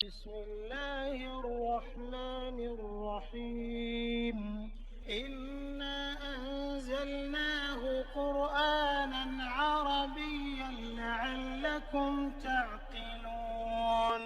بسم الله الرحمن الرحيم إنا أنزلناه قرآنا عربيا لعلكم تعقلون.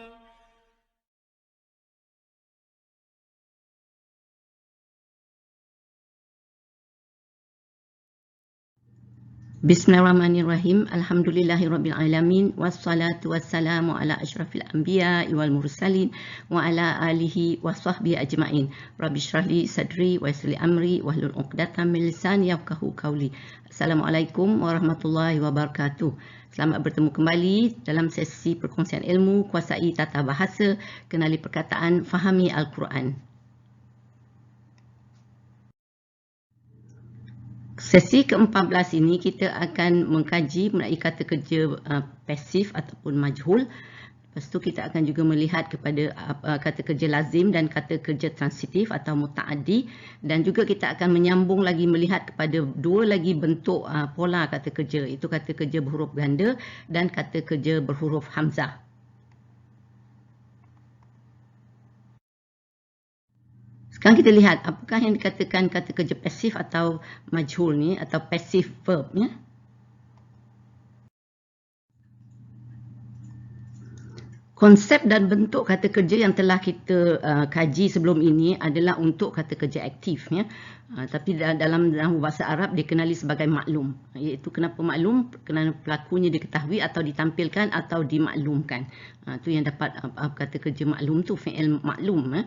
Bismillahirrahmanirrahim. Alhamdulillahirrabbilalamin. Wassalatu wassalamu ala asyrafil anbiya wal mursalin wa ala alihi wa sahbihi ajma'in. Rabbi syrahli sadri wa yassir li amri wahlul 'uqdatam min lisani yafqahu qawli. Assalamualaikum warahmatullahi wabarakatuh. Selamat bertemu kembali dalam sesi perkongsian ilmu, kuasai tata bahasa, kenali perkataan, fahami Al-Quran. Sesi ke-14 ini kita akan mengkaji mengenai kata kerja pasif ataupun majhul. Lepas tu kita akan juga melihat kepada kata kerja lazim dan kata kerja transitif atau muta'addi, dan juga kita akan menyambung lagi melihat kepada dua lagi bentuk pola kata kerja, itu kata kerja berhuruf ganda dan kata kerja berhuruf hamzah. Sekarang kita lihat apakah yang dikatakan kata kerja pasif atau majhul ni, atau passive verb ya. Konsep dan bentuk kata kerja yang telah kita kaji sebelum ini adalah untuk kata kerja aktif ya. Tapi dalam bahasa Arab dikenali sebagai maklum. Iaitu kenapa maklum? Kerana pelakunya diketahui atau ditampilkan atau dimaklumkan. Itu yang dapat kata kerja maklum tu, fi'il maklum ya.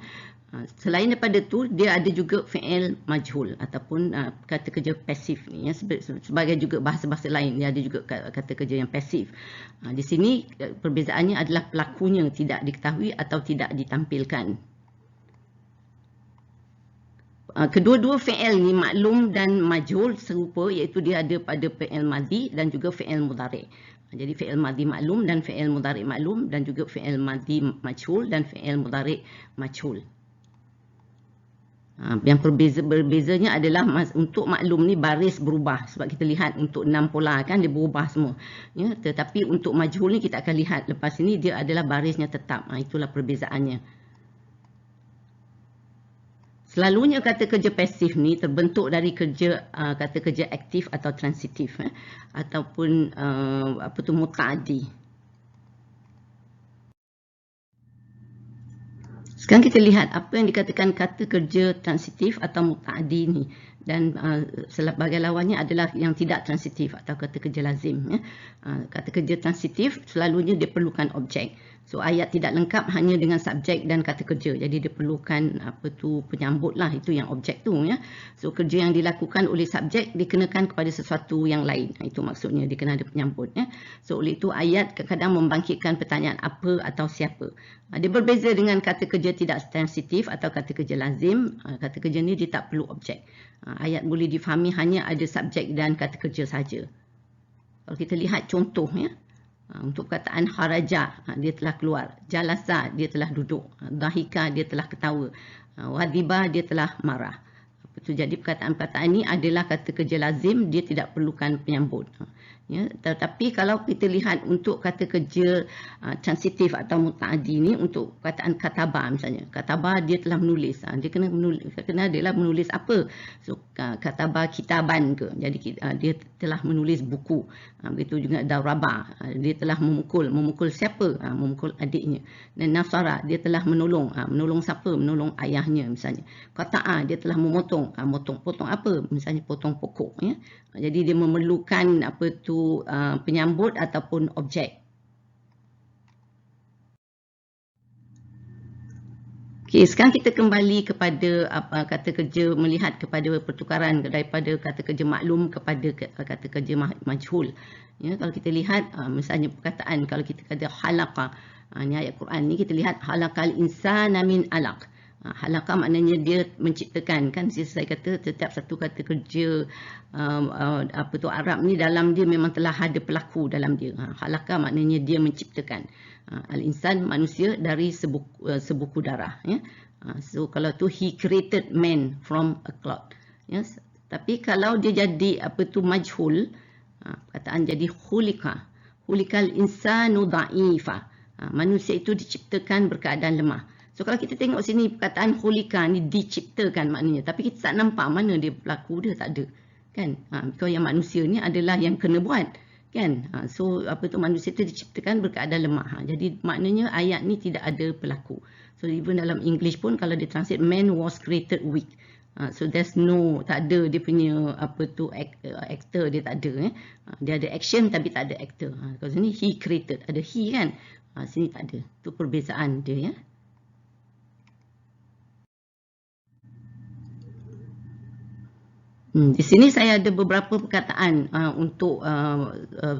Selain daripada tu, dia ada juga fi'il majhul ataupun kata kerja pasif ni ya, sebagai juga bahasa-bahasa lain dia ada juga kata kerja yang pasif. Di sini perbezaannya adalah pelakunya tidak diketahui atau tidak ditampilkan. Kedua-dua fi'il ni maklum dan majhul serupa, iaitu dia ada pada fi'il madhi dan juga fi'il mudhari'. Jadi fi'il madhi maklum dan fi'il mudhari' maklum, dan juga fi'il madhi majhul dan fi'il mudhari' majhul. Yang berbezanya adalah untuk maklum ni baris berubah, sebab kita lihat untuk 6 pola kan dia berubah semua ya. Tetapi untuk majhul ni kita akan lihat lepas ini dia adalah barisnya tetap. Itulah perbezaannya. Selalunya kata kerja pasif ni terbentuk dari kata kerja aktif atau transitif ataupun muta'addi. Sekarang kita lihat apa yang dikatakan kata kerja transitif atau muta'addi ni, dan sebagai lawannya adalah yang tidak transitif atau kata kerja lazim ya. Kata kerja transitif selalunya dia perlukan objek. So ayat tidak lengkap hanya dengan subjek dan kata kerja. Jadi dia perlukan penyambut lah, itu yang objek tu ya. So kerja yang dilakukan oleh subjek dikenakan kepada sesuatu yang lain. Itu maksudnya dia kena ada penyambut ya. So oleh itu ayat kadang-kadang membangkitkan pertanyaan apa atau siapa. Dia berbeza dengan kata kerja tidak transitif atau kata kerja lazim. Kata kerja ni dia tak perlu objek. Ayat boleh difahami hanya ada subjek dan kata kerja saja. Kalau kita lihat contoh ya. Untuk perkataan haraja, dia telah keluar. Jalasa, dia telah duduk. Dahika, dia telah ketawa. Wadiba, dia telah marah. Jadi perkataan-perkataan ini adalah kata kerja lazim, dia tidak perlukan penyambut. Ya, tetapi kalau kita lihat untuk kata kerja transitif atau muta'addi ni, untuk perkataan kataba misalnya. Kataba dia telah menulis. Dia kena adalah menulis apa? So kataba kitaban ke. Jadi dia telah menulis buku. Begitu juga daraba, dia telah memukul. Memukul siapa? Memukul adiknya. Dan nasara, dia telah menolong. Menolong siapa? Menolong ayahnya misalnya. Qata'a, dia telah memotong. Potong apa? Misalnya potong pokok ya. Jadi dia memerlukan penyambut ataupun objek. Okey, sekarang kita kembali kepada kata kerja, melihat kepada pertukaran daripada kata kerja maklum kepada kata kerja majhul. Ya, kalau kita lihat misalnya perkataan, kalau kita kata halaqa, ni ayat Quran ni kita lihat halaqal insana min alaq. Halaqah maknanya dia menciptakan kan. Saya kata setiap satu kata kerja Arab ni dalam dia memang telah ada pelaku dalam dia. Halaqah maknanya dia menciptakan. Al-insan manusia dari sebuku darah ya. So kalau tu he created man from a clot. Yes. Tapi kalau dia jadi majhul, perkataan jadi khuliqa. Khuliqal insanu dha'ifa. Manusia itu diciptakan berkeadaan lemah. So kalau kita tengok sini perkataan khulika ni diciptakan maknanya, tapi kita tak nampak mana dia berlaku, dia tak ada. Kan? Kalau yang manusia ni adalah yang kena buat. Kan? So manusia itu diciptakan berkeadaan lemah. Jadi maknanya ayat ni tidak ada berlaku. So even dalam English pun kalau dia translate man was created weak. So there's no, tak ada dia punya actor dia tak ada. Dia ada action tapi tak ada actor. Kalau sini he created, ada he kan. Sini tak ada. Itu perbezaan dia ya. Di sini saya ada beberapa perkataan untuk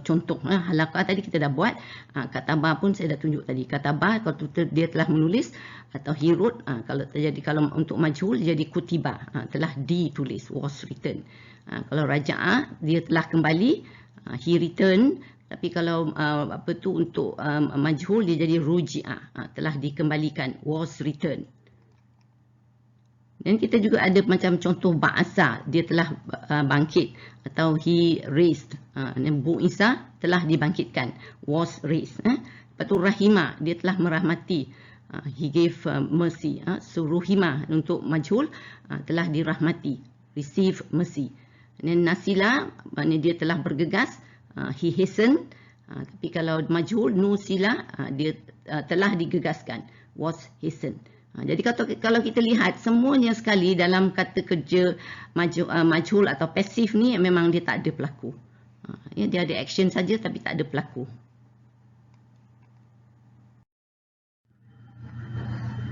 contoh. Halaqah tadi kita dah buat. Katabah pun saya dah tunjuk tadi. Katabah kalau dia telah menulis atau he wrote. Kalau untuk majhul jadi kutiba, telah ditulis, was written. Kalau raja'ah dia telah kembali, he returned. Tapi kalau untuk majhul dia jadi ruji'ah, telah dikembalikan, was returned. Dan kita juga ada macam contoh ba'asa, dia telah bangkit, atau he raised. Bu'isa telah dibangkitkan, was raised. Lepas tu rahimah, dia telah merahmati, he gave mercy. So ruhimah untuk majhul, telah dirahmati, receive mercy. Dan nasila, maknanya dia telah bergegas, he hastened. Tapi kalau majhul nusila, dia telah digegaskan, was hastened. Jadi kalau kita lihat semuanya sekali dalam kata kerja majhul atau pasif ni memang dia tak ada pelaku. Dia ada action saja tapi tak ada pelaku.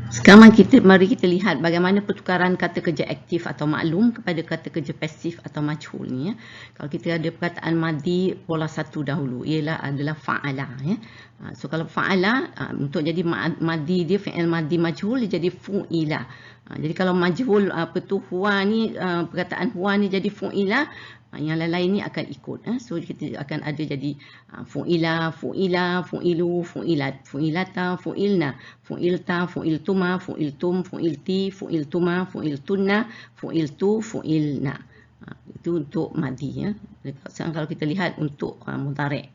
Sekarang mari kita lihat bagaimana pertukaran kata kerja aktif atau maklum kepada kata kerja pasif atau majhul ni. Kalau kita ada perkataan madi pola 1 dahulu, adalah fa'ala. So kalau fa'ala, untuk jadi madi dia, fi'il madi majhul, dia jadi fu'ila. Jadi kalau majhul huwa ni, perkataan huwa ni jadi fu'ila, yang lain ni akan ikut. So kita akan ada jadi fu'ila, fu'ilu, fu'ilat, fu'ilata, fu'ilna, fu'ilta, fu'iltuma, fu'iltum, fu'ilti, fu'iltuma, fu'iltunna, fu'iltu, fu'ilna. Itu untuk madi. Sekarang kalau kita lihat untuk mudhari'.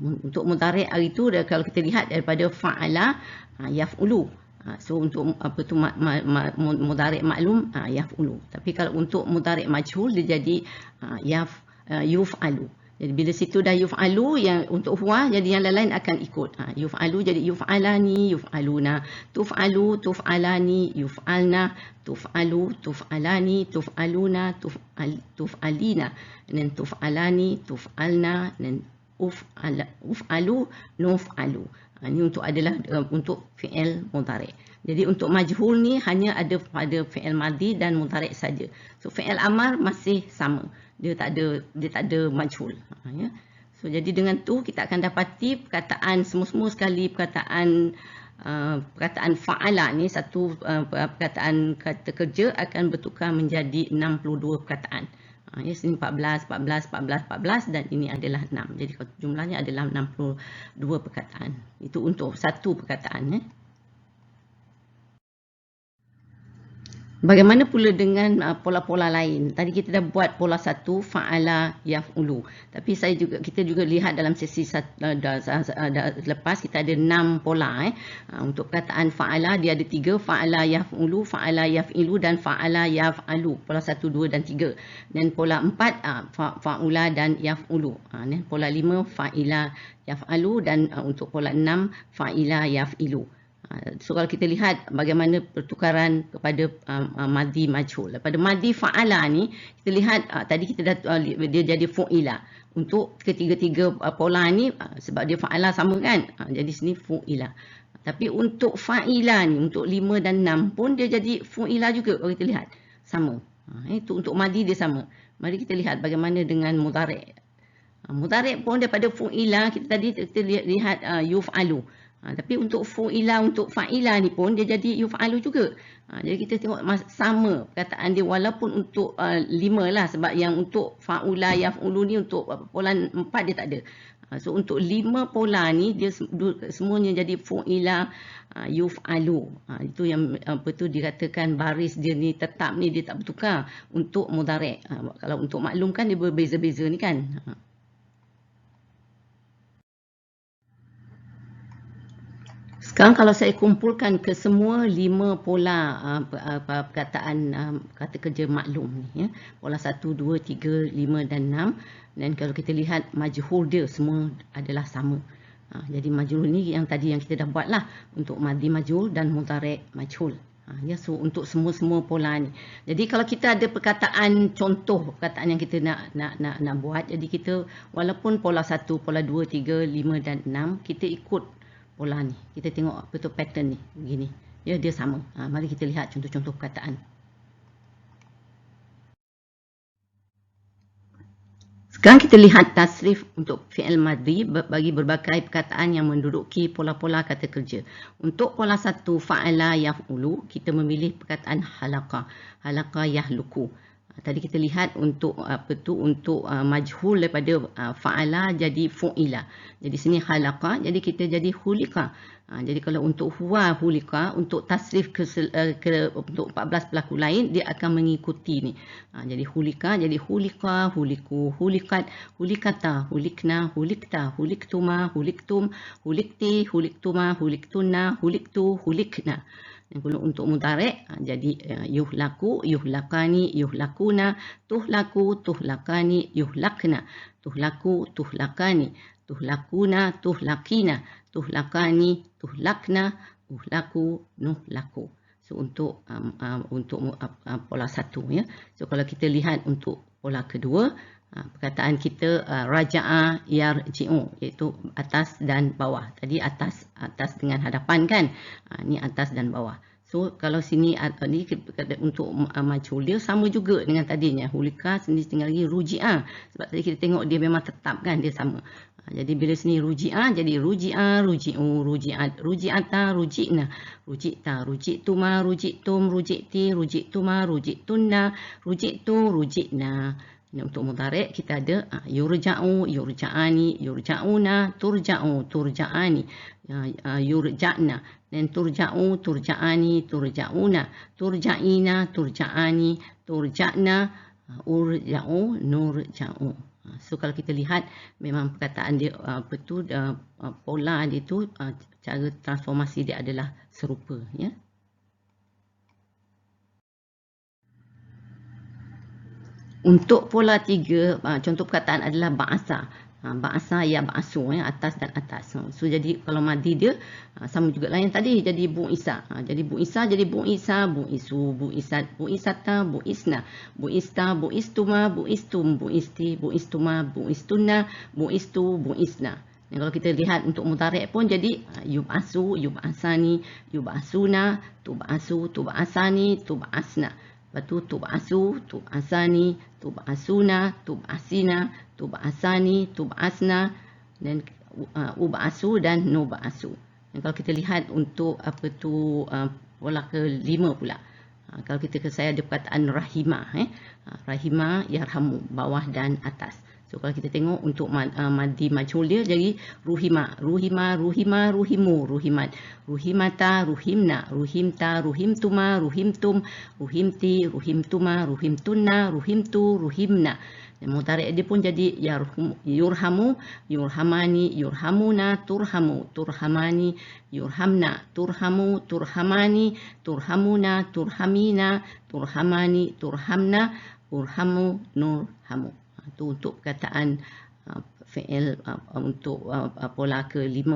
Untuk mudhari' hari itu kalau kita lihat daripada fa'ala yaf'ulu. So untuk mudhari' maklum yaf'ulu. Tapi kalau untuk mudhari' majhul dia jadi yuf'alu. Jadi bila situ dah yuf'alu, yang untuk huwa jadi yang lain akan ikut. Yuf'alu jadi yuf'alani, yuf'aluna, tuf'alu, tuf'alani, yuf'alna, tuf'alu, tuf'alani, tuf'aluna, tuf'alina, dan tuf'alani, tuf'alna, dan uf'alu, nuf'alu. Ini untuk fi'il mudhari'. Jadi untuk majhul ni hanya ada pada fi'il madi dan mudhari' saja. So fi'il amar masih sama. Dia tak ada majhul. So jadi dengan tu kita akan dapati perkataan semua sekali perkataan fa'ala ni satu perkataan kata kerja akan bertukar menjadi 62 perkataan. Sini 14, 14, 14, 14 dan ini adalah 6. Jadi jumlahnya adalah 62 perkataan. Itu untuk satu perkataan. Bagaimana pula dengan pola-pola lain? Tadi kita dah buat pola 1, fa'ala yaf'ulu. Tapi kita juga lihat dalam sesi lepas kita ada 6 pola. Untuk perkataan fa'ala dia ada 3, fa'ala yaf'ulu, fa'ala yaf'ilu dan fa'ala yaf'alu. Pola 1, 2 dan 3. Dan pola 4 fa'ula dan yaf'ulu. Pola 5 fa'ila yaf'alu dan untuk pola 6 fa'ila yaf'ilu. So kalau kita lihat bagaimana pertukaran kepada madi majhul. Pada madi fa'ala ni kita lihat tadi kita dah dia jadi fu'ila. Untuk ketiga-tiga pola ni sebab dia fa'ala sama kan. Jadi sini fu'ila. Tapi untuk fa'ila ni untuk 5 dan 6 pun dia jadi fu'ila juga kalau kita lihat. Sama. Itu untuk madi dia sama. Mari kita lihat bagaimana dengan mudhari'. Mudhari' pun daripada fu'ila kita lihat yuf'alu. Tapi untuk fu'ila, untuk fa'ila ni pun dia jadi yuf'alu juga. Jadi kita tengok sama perkataan dia walaupun untuk 5 lah. Sebab yang untuk fa'ula, yaf'ulu ni untuk pola 4 dia tak ada. So untuk 5 pola ni dia semuanya jadi fu'ila yuf'alu. Itu yang dikatakan baris dia ni tetap ni dia tak bertukar untuk mudhari'. Kalau untuk maklum kan dia berbeza-beza ni kan. Sekarang kalau saya kumpulkan ke semua 5 pola perkataan kata kerja maklum ni, ya. Pola 1, 2, 3, 5 dan 6. Dan kalau kita lihat majhul dia semua adalah sama. Jadi majhul ni yang tadi yang kita dah buat lah untuk madhi majhul dan mudhari' majhul. Ya, so untuk semua pola ni. Jadi kalau kita ada perkataan contoh perkataan yang kita nak buat, jadi kita walaupun pola 1, pola 2, 3, 5 dan 6 kita ikut pola ni. Kita tengok apa tu pattern ni begini. Ya, dia sama. Mari kita lihat contoh-contoh perkataan. Sekarang kita lihat tasrif untuk fi'il madhi bagi berbagai perkataan yang menduduki pola-pola kata kerja. Untuk pola 1 fa'ala yaf'ulu, kita memilih perkataan halaqa. Halaqa yahluku. Tadi kita lihat untuk untuk majhul daripada fa'ala jadi fu'ila. Jadi sini halaqa, jadi kita jadi hulika. Jadi kalau untuk huwa hulika, untuk tasrif untuk 14 pelaku lain dia akan mengikuti ni. Jadi hulika, jadi hulika, huliku, hulikat, hulikata, hulikna, hulikta, huliktuma, huliktum, hulikti, huliktuma, huliktuna, huliktu, hulikna. Dan kalau untuk mudhari' jadi yuhlaku, yuhlakani, yuhlakuna, tuhlaku, tuhlakani, yuhlakna, tuhlaku, tuhlakani, tuhlakuna, tuhlakina, tuhlakani, tuhlakna, uhlaku, nuhlaku. So untuk pola 1, ya. So kalau kita lihat untuk pola kedua, perkataan kita raja'a yarji'u, iaitu atas dan bawah. Tadi atas dengan hadapan kan. Ni atas dan bawah. So kalau sini ni untuk majhul dia sama juga dengan tadinya. Hulika sini tinggal lagi ruji'a. Sebab tadi kita tengok dia memang tetap kan, dia sama. Jadi bila sini ruji'a jadi ruji'a, ruji'u, ruji'at, ruji'ata, ruji'na, ruji'ta, ruji'tuma, ruji'tum, ruji'ti, ruji'tuma, ruji'tunna, ruji'tu, ruji'na. Untuk mudhari' kita ada yurja'u, yurja'ani, yurja'una, turja'u, turja'ani, yurja'na, dan turja'u, turja'ani, turja'una, turja'ina, turja'ani, turja'na, urja'u, nurja'u. So kalau kita lihat memang perkataan dia pola dia tu cara transformasi dia adalah serupa, ya. Untuk pola 3, contoh perkataan adalah ba'asa. Ba'asa ya ba'asu, ya, atas dan atas. So jadi kalau madhi dia sama juga lah yang tadi, jadi bu'isa. Jadi bu'isa jadi bu'isa, bu'isu, bu'isat, bu'isata, bu'isna, bu'ista, bu'istuma, bu'istum, bu'isti, bu'istuma, bu'istunna, bu'istu, bu'isna. Dan kalau kita lihat untuk mudhari' pun jadi yub'asu, yub'asani, yub'asuna, tub'asu, tub'asani, tub'asna. Lepas tu tub'asu, tub'asani, tub'asuna, tub'asina, tub'asani, tub'asna, dan ub'asu dan nub'asu. Dan kalau kita lihat untuk pola ke-5 pula. Kalau saya ada perkataan rahimah, rahimah yarhamu, bawah dan atas. So kalau kita tengok untuk madhi majhul dia jadi ruhima, ruhima, ruhima, ruhimu, ruhimat, ruhimata, ruhimna, ruhimta, ruhimtuma, ruhimtum, ruhimti, ruhimtuma, ruhimtunna, ruhimtu, ruhimna. Dan mudhari' dia pun jadi yurhamu, yurhamani, yurhamuna, turhamu, turhamani, yurhamna, turhamu, turhamani, turhamuna, turhamina, turhamani, turhamna, urhamu, nurhamu. Itu untuk perkataan fi'il untuk pola ke-5.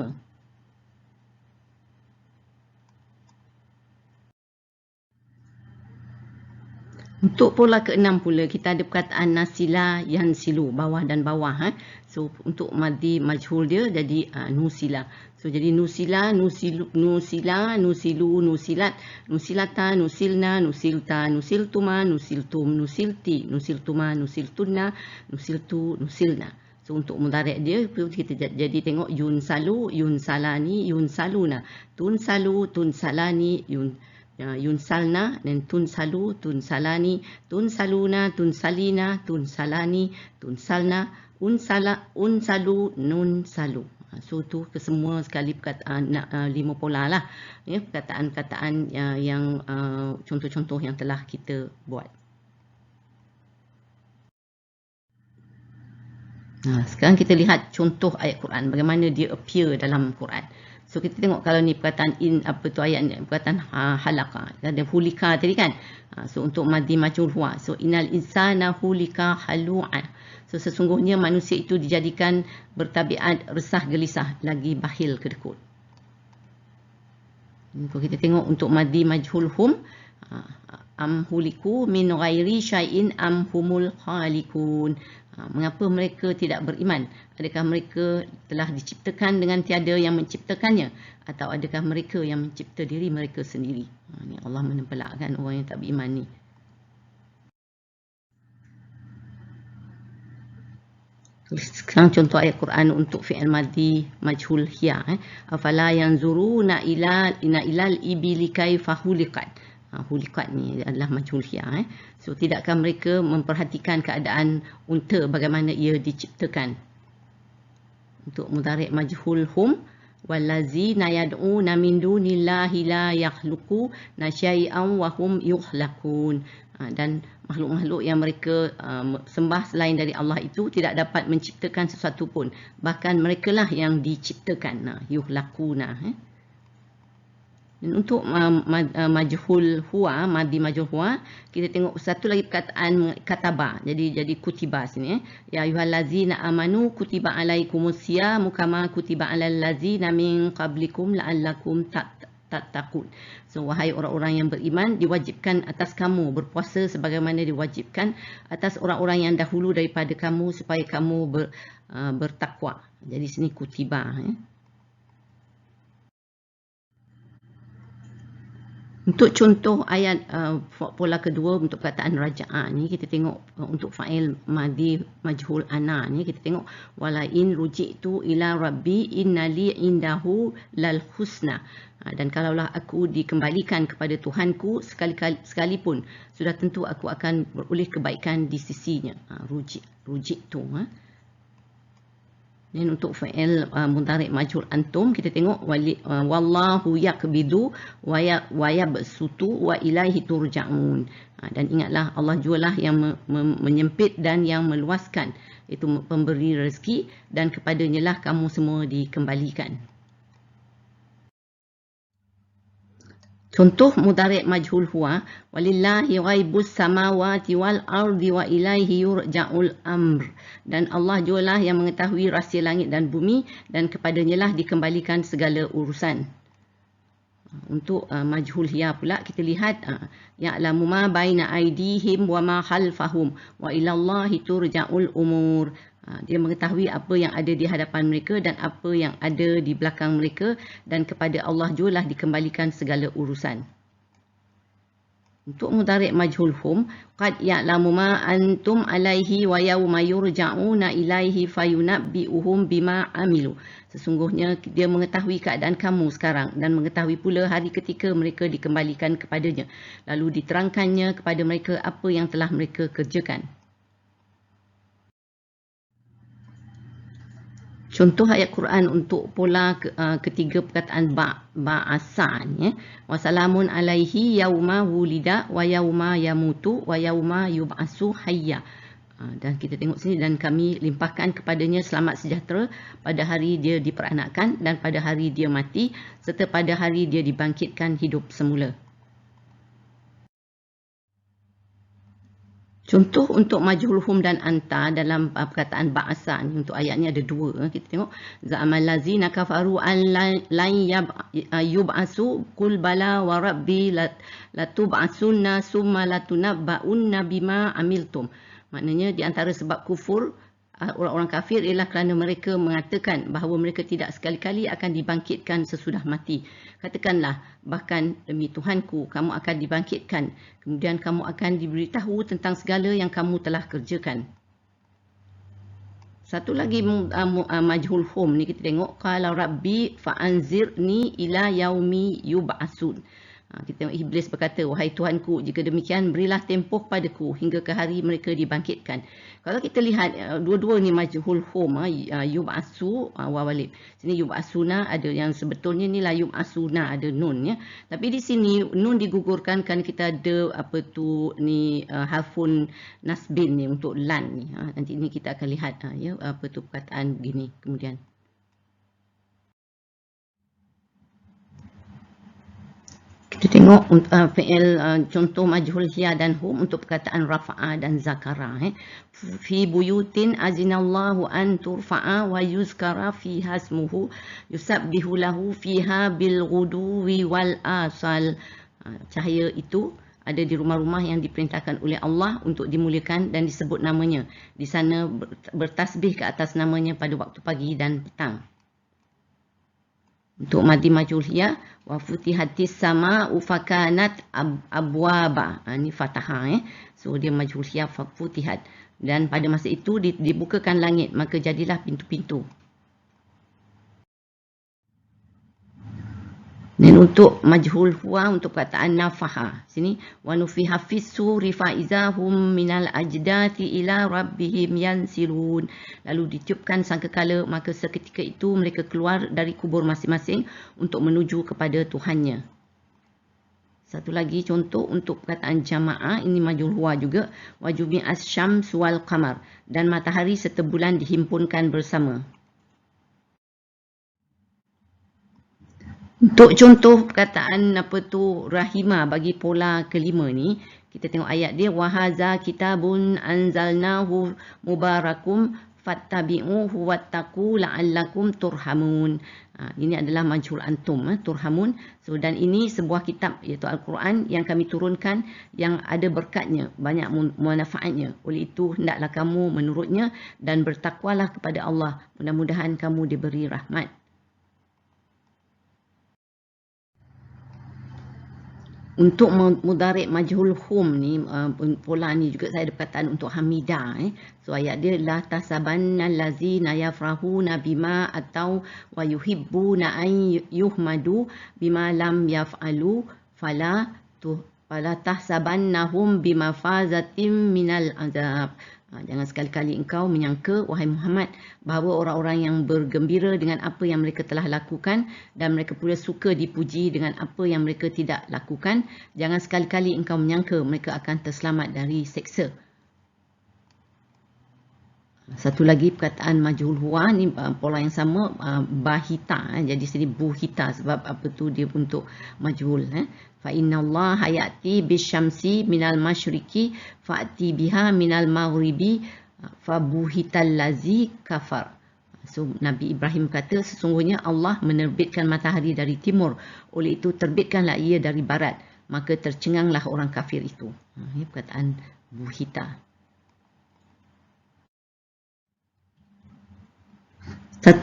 Untuk pola ke-6 pula kita ada perkataan nasila yansilu, bawah dan bawah. So untuk madhi majhul dia jadi nusila. So jadi nusila, nusilu, nusila, nusilu, nusilat, nusilata, nusilna, nusilta, nusiltuma, nusiltum, nusilti, nusiltuma, nusiltunna, nusiltu, nusilna. So untuk mudhari' dia kita jadi tengok yunsalu, yunsalani, yunsaluna, tunsalu, tunsalani, yunsalna, dan tunsalu, tunsalani, tunsaluna, tunsalina, tunsalani, tunsalna, unsala, unsalu, nunsalu. So tu kesemua sekali perkataan 5 pola lah, ya, perkataan-perkataan yang contoh-contoh yang telah kita buat. Sekarang kita lihat contoh ayat Quran, bagaimana dia appear dalam Quran. So kita tengok kalau ni perkataan ayat ni, perkataan halaka. Ada hulika tadi kan. So untuk madhi majhul huwa. So innal insana hulika halu'a. So sesungguhnya manusia itu dijadikan bertabiat resah gelisah, lagi bakhil kedekut. Kalau kita tengok untuk madhi majhul hum, am huliku min ghairi syai'in am humul khalikun. Mengapa mereka tidak beriman? Adakah mereka telah diciptakan dengan tiada yang menciptakannya? Atau adakah mereka yang mencipta diri mereka sendiri? Ni Allah menempelakkan orang yang tak beriman ni. Sekarang contoh ayat Quran untuk fi'il madhi majhul hiya. Afala yanzuruna ilal ibili kaifa huliqat. Hulikat ni adalah majhul hiya. So tidakkah mereka memperhatikan keadaan unta bagaimana ia diciptakan? Untuk mudhari' majhul hum, wallazina yad'una min dunillahi la yakhluqu syai'an wa hum yukhlaqun. Dan makhluk-makhluk yang mereka sembah selain dari Allah itu tidak dapat menciptakan sesuatu pun, bahkan merekalah yang diciptakan. Yukhlaquna. Dan untuk majhul huwa, madhi majhul huwa, kita tengok satu lagi perkataan kataba. Jadi kutiba sini. Ya ayyuhallazina amanu kutiba alaikumus siyamu kama kutiba alal ladzina min qablikum la'allakum tattaqun. So wahai orang-orang yang beriman, diwajibkan atas kamu berpuasa sebagaimana diwajibkan atas orang-orang yang dahulu daripada kamu supaya kamu bertakwa. Jadi sini kutiba. Untuk contoh ayat pola kedua untuk perkataan raja'ah ni, kita tengok untuk fa'il madhi majhul ana ni, kita tengok wala in ruji'tu ila rabbi innali indahu lal husna. Dan kalaulah aku dikembalikan kepada Tuhanku sekalipun, sudah tentu aku akan beroleh kebaikan di sisinya. Ruji'tu. Dan untuk fa'il mudhari' majhul antum, kita tengok wallahu yakbidu wa yabsutu wa ilaihi turja'un. Dan ingatlah Allah jualah yang menyempit dan yang meluaskan, itu pemberi rezeki, dan kepadanya lah kamu semua dikembalikan. Contoh mudhari' majhul huwa, walillahi ghaibus samawati wal ardi wa ilaihi yurja'ul amr. Dan Allah jualah yang mengetahui rahsia langit dan bumi, dan kepadanya lah dikembalikan segala urusan. Untuk majhul hiya pula, kita lihat ya'lamu ma baina aydihim wa ma khalfahum wa ilallahi turja'ul umur. Dia mengetahui apa yang ada di hadapan mereka dan apa yang ada di belakang mereka, dan kepada Allah jualah dikembalikan segala urusan. Untuk mudhari' majhul hum, qad ya'lamu ma antum alaihi wa yawma yurja'una ilaihi fayunabbi'uhum bima amilu. Sesungguhnya dia mengetahui keadaan kamu sekarang, dan mengetahui pula hari ketika mereka dikembalikan kepadanya, lalu diterangkannya kepada mereka apa yang telah mereka kerjakan. Contoh ayat Quran untuk pola ketiga perkataan ba'asan. Wassalamun alaihi yauma wulida wa yauma yamutu wa yauma yub'asu hayya. Dan kita tengok sini, dan kami limpahkan kepadanya selamat sejahtera pada hari dia diperanakkan dan pada hari dia mati, serta pada hari dia dibangkitkan hidup semula. Contoh untuk majhul hum dan anta dalam perkataan ba'asa ni, untuk ayat ni ada dua. Kita tengok za'amal lazina kafaru an lan yub'asu qul bala wa rabbi latub'asunna summa latunabba'unna bima amiltum. Maknanya di antara sebab kufur orang-orang kafir ialah kerana mereka mengatakan bahawa mereka tidak sekali-kali akan dibangkitkan sesudah mati. Katakanlah, bahkan demi Tuhanku, kamu akan dibangkitkan, kemudian kamu akan diberitahu tentang segala yang kamu telah kerjakan. Satu lagi majhul hum ni, kita tengok qala rabbi fa'anzirni ila yaumi yub'asun. Kita tengok Iblis berkata, wahai Tuhanku, jika demikian berilah tempoh padaku hingga ke hari mereka dibangkitkan. Kalau kita lihat dua-dua ni majhul hum, yub'asu wawalib. Sini yub'asuna ada yang sebetulnya ni la yub'asuna, ada nun ya. Tapi di sini nun digugurkan kerana kita ada harfun nasbin ni untuk lan ni. Nanti ni kita akan lihat perkataan begini kemudian. Kita tengok fi'il contoh majhul hiya dan hum untuk perkataan rafa'a dan zakara. Fi buyutin azinallahu an turfa'a wa yuzkara fiha ismuhu yusabbihu lahu fiha bil ghuduwi wal asal. Cahaya itu ada di rumah-rumah yang diperintahkan oleh Allah untuk dimuliakan dan disebut namanya. Di sana bertasbih ke atas namanya pada waktu pagi dan petang. Untuk madi majhul hiya wa futihatis sama'u fakanat abwaba. Ini fathah So dia majhul hiya futihat. Dan pada masa itu dibukakan langit, maka jadilah pintu-pintu. Dan untuk majhul huwa untuk perkataan nafaha. Sini wa nufiha fis suri fa izahum minal ajdati ila rabbihim yansilun. Lalu ditiupkan sangkakala, maka seketika itu mereka keluar dari kubur masing-masing untuk menuju kepada Tuhannya. Satu lagi contoh untuk perkataan jamaah, ini majhul huwa juga, wa jumi'as syams wal qamar, dan matahari serta bulan dihimpunkan bersama. Untuk contoh perkataan rahimah bagi pola kelima ni, kita tengok ayat dia, wa hadza kitabun anzalnahu mubarakum fattabi'uhu wattaqu la'allakum turhamun. Ini adalah majhul antum, turhamun. So, dan ini sebuah kitab iaitu Al-Quran yang kami turunkan yang ada berkatnya, banyak manfaatnya. Oleh itu hendaklah kamu menurutnya dan bertakwalah kepada Allah. Mudah-mudahan kamu diberi rahmat. Untuk mudarik majhul hum ni, pola ni juga saya ada perkataan untuk hamidah. So ayat dia, la tasabanna allazina yafrahuna bima atau wa yuhibbuna an yuhmadu bima lam yaf'alu fala tahsabannahum bimafazatim minal azab. Jangan sekali-kali engkau menyangka, wahai Muhammad, bahawa orang-orang yang bergembira dengan apa yang mereka telah lakukan dan mereka pula suka dipuji dengan apa yang mereka tidak lakukan, jangan sekali-kali engkau menyangka mereka akan terselamat dari seksa. Satu lagi perkataan majhul huwa ni pola yang sama, bahita. Jadi sini buhita sebab apa tu dia untuk majhul. Fa innallaha ya'ti bisyamsi minal masyriqi fa'ti biha minal maghribi fa buhital lazi kafar. So Nabi Ibrahim kata, sesungguhnya Allah menerbitkan matahari dari timur, oleh itu terbitkanlah ia dari barat, maka tercenganglah orang kafir itu. Ini perkataan buhita.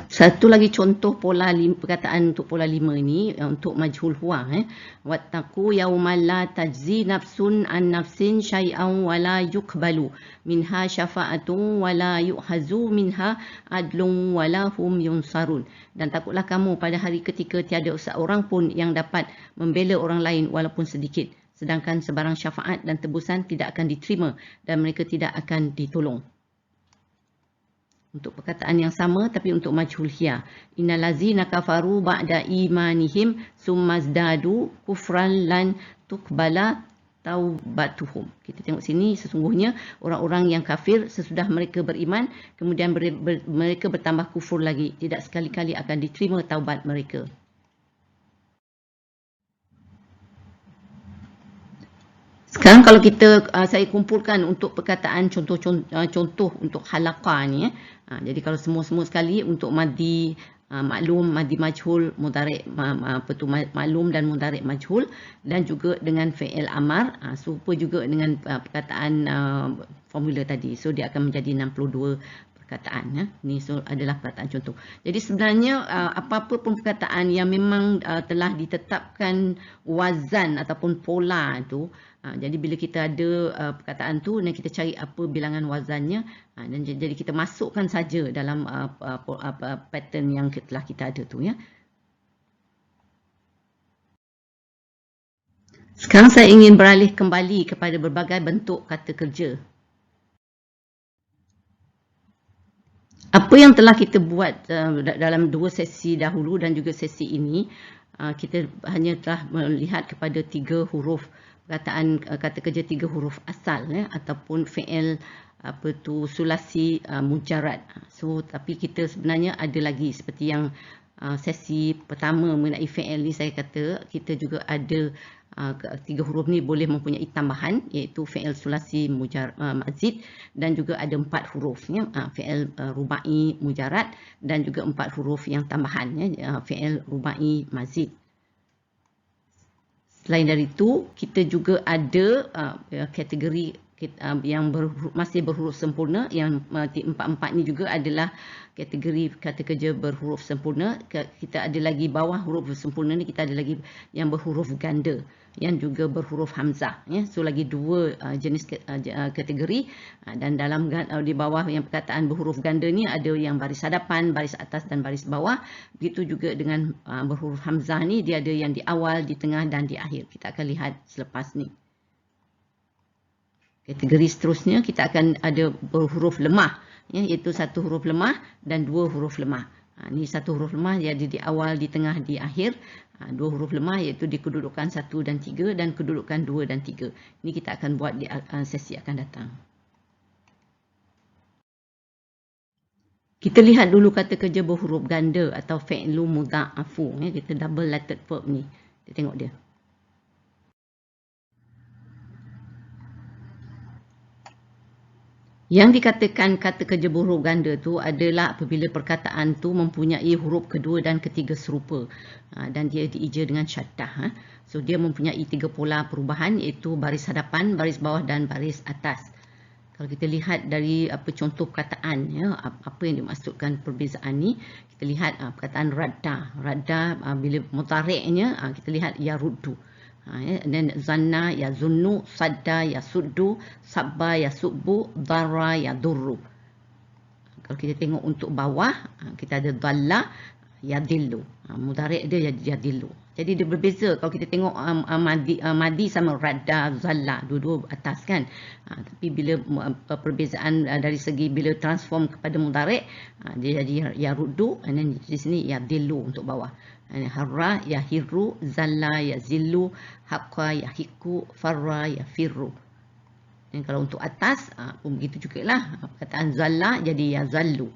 Satu lagi contoh pola perkataan untuk pola 5 ini untuk majhul huwa. Wattaqu yawman la tajzi nafsun an nafsin syai'an wa la yuqbalu minha syafa'atun wa la yu'hazu minha adlun wa la hum yunsarun. Dan takutlah kamu pada hari ketika tiada seorang pun yang dapat membela orang lain walaupun sedikit, sedangkan sebarang syafaat dan tebusan tidak akan diterima dan mereka tidak akan ditolong. Untuk perkataan yang sama tapi untuk majhul hiya. Innal ladzina kafaru ba'da imanihim summazdadu kufran lan tuqbala taubatuhum. Kita tengok sini, sesungguhnya orang-orang yang kafir sesudah mereka beriman kemudian mereka bertambah kufur lagi, tidak sekali-kali akan diterima taubat mereka. Sekarang kalau saya kumpulkan untuk perkataan contoh untuk halaqah ni. Jadi kalau semua sekali untuk madi maklum, madi majhul, mudarik maklum dan mudarik majhul, dan juga dengan fi'il amar, serupa juga dengan perkataan formula tadi. So dia akan menjadi 62 perkataan. Ini adalah perkataan contoh. Jadi sebenarnya apa-apa pun perkataan yang memang telah ditetapkan wazan ataupun pola tu, jadi bila kita ada perkataan tu dan kita cari apa bilangan wazannya, dan jadi kita masukkan saja dalam pattern yang telah kita ada tu, ya. Sekarang saya ingin beralih kembali kepada berbagai bentuk kata kerja. Apa yang telah kita buat dalam 2 sesi dahulu dan juga sesi ini, kita hanya telah melihat kepada 3 huruf perkataan kata kerja 3 huruf asal, ataupun fi'il sulasi mujarrad. So tapi kita sebenarnya ada lagi seperti yang sesi pertama mengenai fi'il ni saya kata kita juga ada 3 huruf ni boleh mempunyai tambahan, iaitu fi'il sulasi mazid, dan juga ada 4 huruf ya, fi'il rubai mujarrad, dan juga 4 huruf yang tambahan ya, fi'il rubai mazid. Selain dari itu, kita juga ada kategori yang masih berhuruf sempurna, yang empat-empat ni juga adalah kategori kata kerja berhuruf sempurna. Kita ada lagi bawah huruf sempurna ni, kita ada lagi yang berhuruf ganda, yang juga berhuruf hamzah ya. So lagi 2 jenis kategori, dan dalam di bawah yang perkataan berhuruf ganda ni ada yang baris hadapan, baris atas dan baris bawah. Begitu juga dengan berhuruf hamzah ni, dia ada yang di awal, di tengah dan di akhir. Kita akan lihat selepas ni. Kategori seterusnya kita akan ada berhuruf lemah ya, iaitu 1 huruf lemah dan 2 huruf lemah. Ni 1 huruf lemah dia ada di awal, di tengah, di akhir. 2 huruf lemah iaitu di kedudukan 1 dan 3 dan kedudukan 2 dan 3. Ini kita akan buat di sesi akan datang. Kita lihat dulu kata kerja berhuruf ganda atau fi'lu mudha'afu ya, kita double lettered verb ni. Kita tengok dia. Yang dikatakan kata kerja berhuruf ganda tu adalah apabila perkataan tu mempunyai huruf kedua dan ketiga serupa, dan dia diija dengan syaddah. So dia mempunyai 3 pola perubahan, iaitu baris hadapan, baris bawah dan baris atas. Kalau kita lihat dari contoh perkataan ya, apa yang dimaksudkan perbezaan ni, kita lihat perkataan radda. Radda bila mutari'nya kita lihat yaruddu. Dan zanna ya zunnu, sadda ya suddu, sabba ya subbu, darra ya durru. Kalau kita tengok untuk bawah, kita ada dhalla ya dillu. Mudhari' dia ya dillu. Jadi dia berbeza kalau kita tengok madi sama radda, zalla, dua-dua atas kan. Tapi bila perbezaan dari segi bila transform kepada mudhari', dia jadi ya ruddu, dan di sini ya dillu untuk bawah. Harra ya hirru, zalla ya zillu, haqqa ya hikku, farra ya firru. Dan kalau untuk atas pun begitu jugalah. Perkataan zalla jadi ya zallu.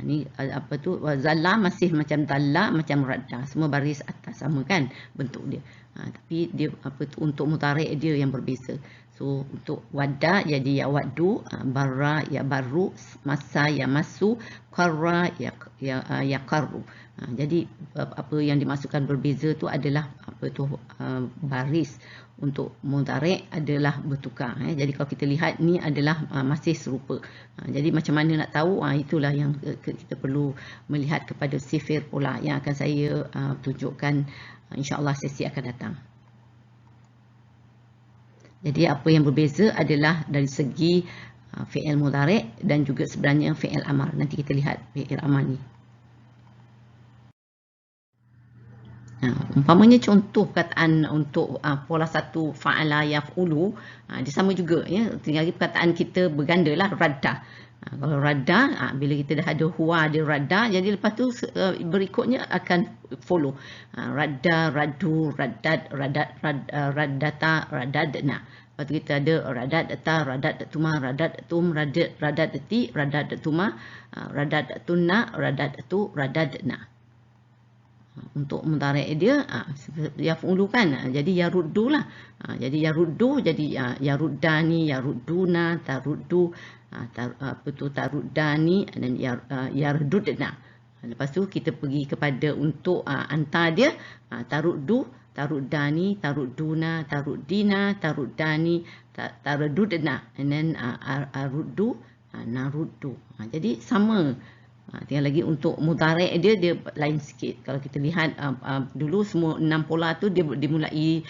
Ni apa tu, zalla masih macam dalla, macam radda, semua baris atas sama kan bentuk dia. Tapi dia apa tu untuk mudhari' dia yang berbeza. So untuk wadda jadi ya waddu, barra ya barru, massa ya massu, qarra ya qarru. Jadi apa yang dimaksudkan berbeza tu adalah apa tu baris. Untuk mudhari' adalah bertukar. Jadi kalau kita lihat ni adalah masih serupa. Jadi macam mana nak tahu? Itulah yang kita perlu melihat kepada sifir pola yang akan saya tunjukkan insya-Allah sesi akan datang. Jadi apa yang berbeza adalah dari segi fi'il mudhari' dan juga sebenarnya fi'il amar. Nanti kita lihat fi'il amar ni. Umpamanya contoh perkataan untuk pola 1 fa'ala yaf'ulu, dia sama juga ya. Tinggal perkataan kita berganda lah, radda. Kalau radda, bila kita dah ada huwa, ada radda, jadi lepas tu berikutnya akan follow. Radda, raddu, raddad, raddata, raddadna. Lepas tu kita ada raddadata, raddadatuma, raddatum, raddadati, raddadatuma, raddatunna, raddadatu, raddadna. Untuk mudhari' dia yaf'ulu kan, jadi yaruddu lah. Jadi yaruddu jadi yaruddani, yarudduna, taruddu, apa tu taruddani, dan yardudna. Lepas tu kita pergi kepada untuk anta dia, taruddu, taruddani, tarudduna, taruddina, taruddani, tarududna, and then aruddu, naruddu. Jadi sama. Tinggal lagi untuk mudhari' dia lain sikit. Kalau kita lihat dulu semua 6 pola tu dia dimulai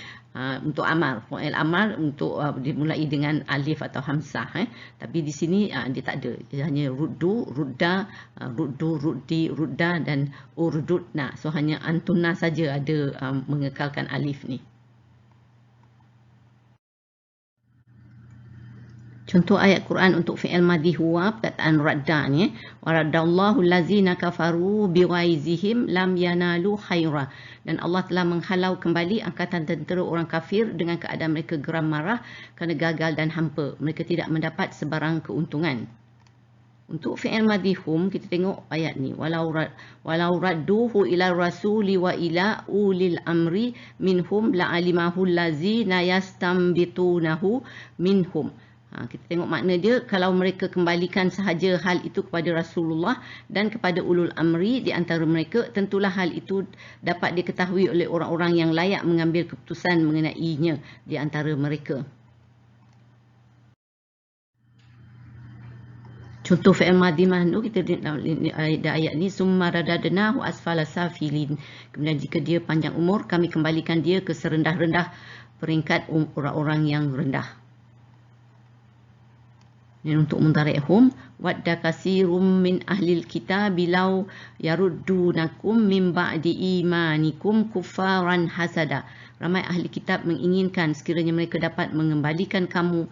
untuk amal. Fi'il amal untuk dimulai dengan alif atau hamzah. Tapi di sini dia tak ada. Dia hanya ruddu, rudda, ruddu, ruddi, rudda dan urdudna. So hanya antunna saja ada mengekalkan alif ni. Contoh ayat Quran untuk fi'il madhi huwa perkataan radda ni. Wa raddallahu allazina kafaru biwaizihim lam yanalu khaira. Dan Allah telah menghalau kembali angkatan tentera orang kafir dengan keadaan mereka geram marah kerana gagal dan hampa. Mereka tidak mendapat sebarang keuntungan. Untuk fi'il madhi hum, kita tengok ayat ni. Walau radduhu ila rasuli wa ila ulil amri minhum la'alimahu allazina yastambitunahu minhum. Kita tengok makna dia, kalau mereka kembalikan sahaja hal itu kepada Rasulullah dan kepada ulul amri di antara mereka, tentulah hal itu dapat diketahui oleh orang-orang yang layak mengambil keputusan mengenainya di antara mereka. Contoh fi'il madhi mahnu, kita ada ayat ni, summa radadnahu asfala safilin. Kemudian jika dia panjang umur, kami kembalikan dia ke serendah-rendah peringkat orang-orang yang rendah. Ini untuk mudhari' hum. Wadda kasirum min ahlil kitab bilau yaruddunakum min ba'di imanikum kuffaran hasada. Ramai ahli kitab menginginkan sekiranya mereka dapat mengembalikan kamu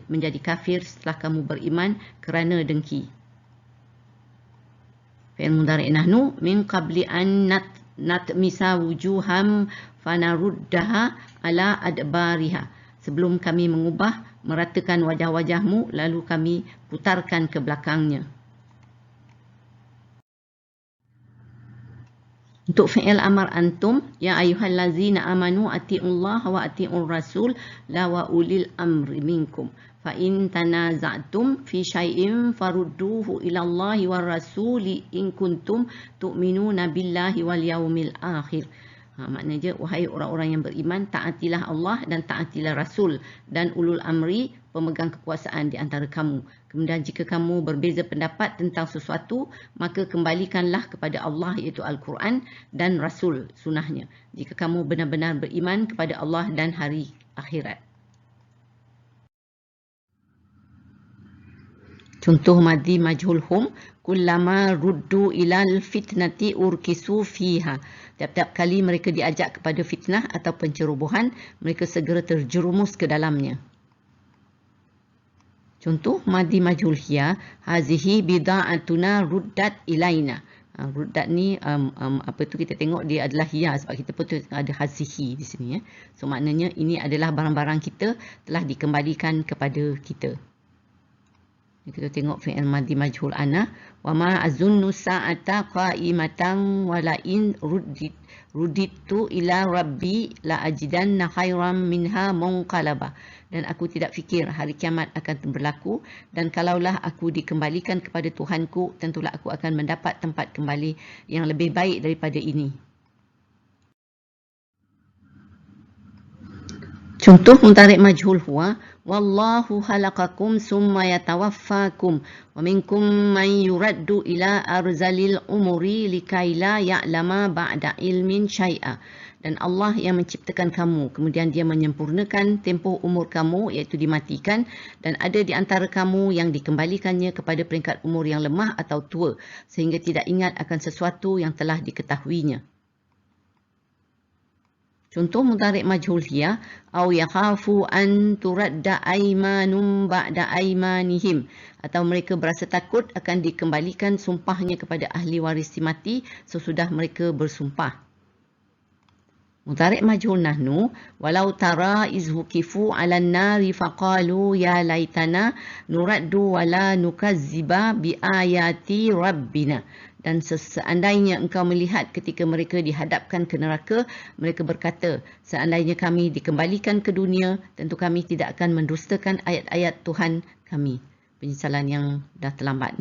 menjadi kafir setelah kamu beriman kerana dengki. Fi'il mudhari' nahnu min qabli an natmisa wujuham fanaruddaha ala adbariha. Sebelum kami mengubah, meratakan wajah-wajahmu, lalu kami putarkan ke belakangnya. Untuk fi'il amar antum, ya ayyuhallazina amanu ati'ullaha wa ati'ur rasul la wa ulil amri minkum. Fa in tanaza'tum fi syai'in farudduhu ila Allahi war rasuli in kuntum tu'minuna billahi wal yaumil akhir. Maknanya, wahai orang-orang yang beriman, taatilah Allah dan taatilah Rasul dan ulul amri, pemegang kekuasaan di antara kamu. Kemudian jika kamu berbeza pendapat tentang sesuatu, maka kembalikanlah kepada Allah, iaitu Al-Quran, dan Rasul, sunnahnya. Jika kamu benar-benar beriman kepada Allah dan hari akhirat. Contoh madhi majhul hum, kullama ruddu ilal fitnati urkisu fiha. Tiap-tiap kali mereka diajak kepada fitnah atau pencerobohan, mereka segera terjerumus ke dalamnya. Contoh madhi majhul hiya, hazihi bida'atuna ruddat ilaina. Ruddat ni apa tu, kita tengok dia adalah hiya, sebab kita pun ada hazihi di sini ya. So maknanya ini adalah barang-barang kita telah dikembalikan kepada kita. Kita tengok fi'il madhi majhul ana, wa ma azunnu sa'ata qa'imatan wa la in rudditu ila rabbi la ajidanna khairan minha munqalaba. Dan aku tidak fikir hari kiamat akan berlaku, dan kalaulah aku dikembalikan kepada Tuhanku, tentulah aku akan mendapat tempat kembali yang lebih baik daripada ini. Contoh mudhari' majhul huwa, wallahu khalaqakum summa yatawaffakum wa minkum man yuraddu ila arzalil umuri likaila ya'lama ba'da ilmin syai'a. Dan Allah yang menciptakan kamu, kemudian dia menyempurnakan tempoh umur kamu, iaitu dimatikan, dan ada di antara kamu yang dikembalikannya kepada peringkat umur yang lemah atau tua, sehingga tidak ingat akan sesuatu yang telah diketahuinya. Contoh mudhari' majhul hiya, au yakhafu an turadda aymanum ba'da aymanihim. Atau mereka berasa takut akan dikembalikan sumpahnya kepada ahli waris si mati sesudah mereka bersumpah. Mudhari' majhul nahnu, walau tara izhukifu 'alan nari faqalu ya laitana nuraddu wala nukazziba bi ayati rabbina. Dan seandainya engkau melihat ketika mereka dihadapkan ke neraka, mereka berkata, seandainya kami dikembalikan ke dunia, tentu kami tidak akan mendustakan ayat-ayat Tuhan kami. Penyesalan yang dah terlambat.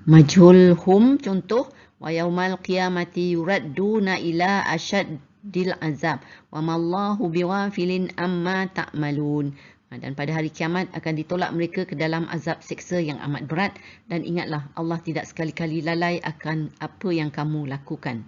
Majhul hum, contoh, wa yaumal qiyamati yuradduna ila asyaddil azab wa mallahu bighafilin amma ta'malun. Dan pada hari kiamat akan ditolak mereka ke dalam azab seksa yang amat berat, dan ingatlah Allah tidak sekali-kali lalai akan apa yang kamu lakukan.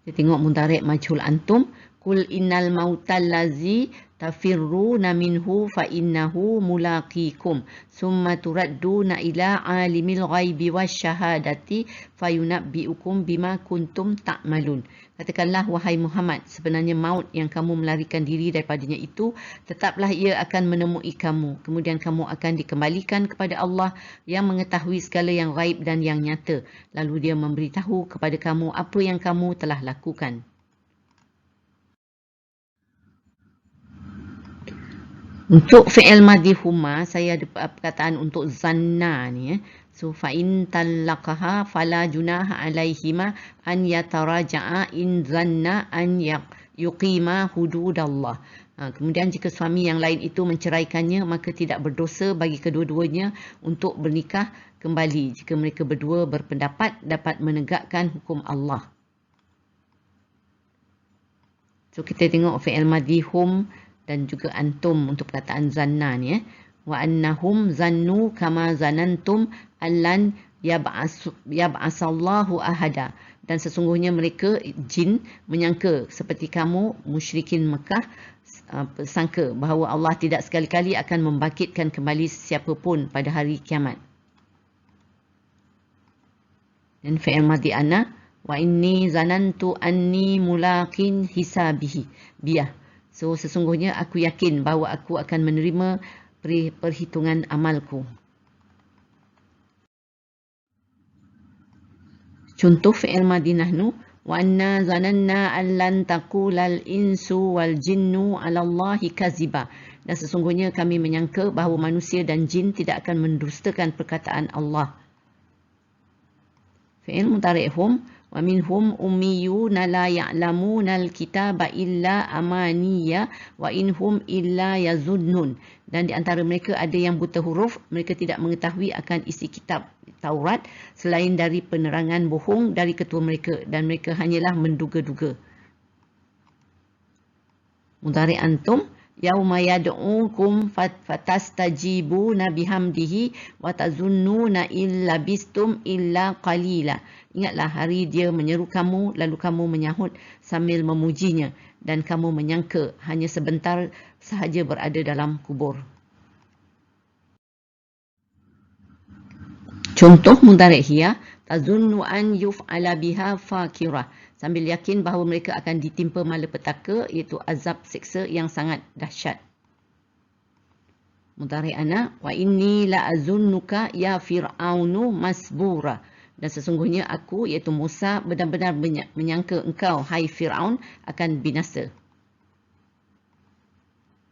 Kita tengok mudhari' majhul antum, kul innal mautal lazi tafirruna minhu fa innahu mulaqikum summa turadduna ila alimil ghaibi wasyahadati fayunabbiukum bima kuntum ta'malun. Katakanlah wahai Muhammad, sebenarnya maut yang kamu melarikan diri daripadanya itu, tetaplah ia akan menemui kamu, kemudian kamu akan dikembalikan kepada Allah yang mengetahui segala yang ghaib dan yang nyata, lalu dia memberitahu kepada kamu apa yang kamu telah lakukan. Untuk fi'il madhi huma, saya ada perkataan untuk zanna ni. So, fa'in talaqaha fala junaha alaihima an yataraja'a in zanna an yuqima hududallah. Kemudian jika suami yang lain itu menceraikannya, maka tidak berdosa bagi kedua-duanya untuk bernikah kembali jika mereka berdua berpendapat dapat menegakkan hukum Allah. So, kita tengok fi'il madhi hum dan juga antum untuk perkataan zanna ni. Wa annahum zannu kama zanantum allan yab'asallahu ahada. Dan sesungguhnya mereka jin menyangka seperti kamu musyrikin Mekah sangka bahawa Allah tidak sekali-kali akan membangkitkan kembali sesiapa pun pada hari kiamat. Dan fi'il madhi ana wa inni zanantu anni mulaqin hisabihi biyah. So, sesungguhnya aku yakin bahawa aku akan menerima perhitungan amalku. Contoh fi'il madhi nahnu. Wa anna zananna an lan taqulal insu wal jinnu 'ala Allahi kaziba. Dan sesungguhnya kami menyangka bahawa manusia dan jin tidak akan mendustakan perkataan Allah. Fi'il mudhari' hum. Wa minhum ummiyuna la ya'lamuna al-kitaba illa amaniya wa inhum illa yazunnun. Dan di antara mereka ada yang buta huruf, mereka tidak mengetahui akan isi kitab Taurat selain dari penerangan bohong dari ketua mereka dan mereka hanyalah menduga-duga. Mudhari' antum yauma yad'ukum fatastajibuna bihamdihi wa tazunnuna illa bistum illa qalila. Ingatlah hari dia menyeru kamu lalu kamu menyahut sambil memujinya dan kamu menyangka hanya sebentar sahaja berada dalam kubur. Contoh mudhari' hiya tazunnu an yuf'ala biha fakirah. Sambil yakin bahawa mereka akan ditimpa malapetaka iaitu azab siksa yang sangat dahsyat. Mudhari' ana wa inni la azunnuka ya fir'aunu masbura. Dan sesungguhnya aku iaitu Musa benar-benar menyangka engkau hai Fir'aun akan binasa.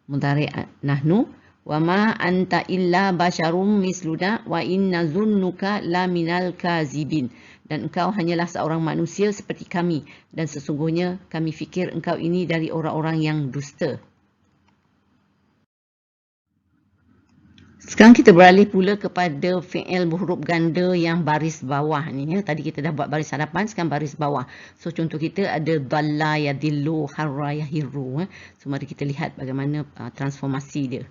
Mudhari' nahnu wa ma anta illa basyarum misluna wa inna zunnuka la minal kazibin. Dan engkau hanyalah seorang manusia seperti kami dan sesungguhnya kami fikir engkau ini dari orang-orang yang dusta. Sekarang kita beralih pula kepada fi'il berhuruf ganda yang baris bawah ni. Tadi kita dah buat baris hadapan, sekarang baris bawah. So contoh kita ada dhalla yadillu harra yahirru. So mari kita lihat bagaimana transformasi dia.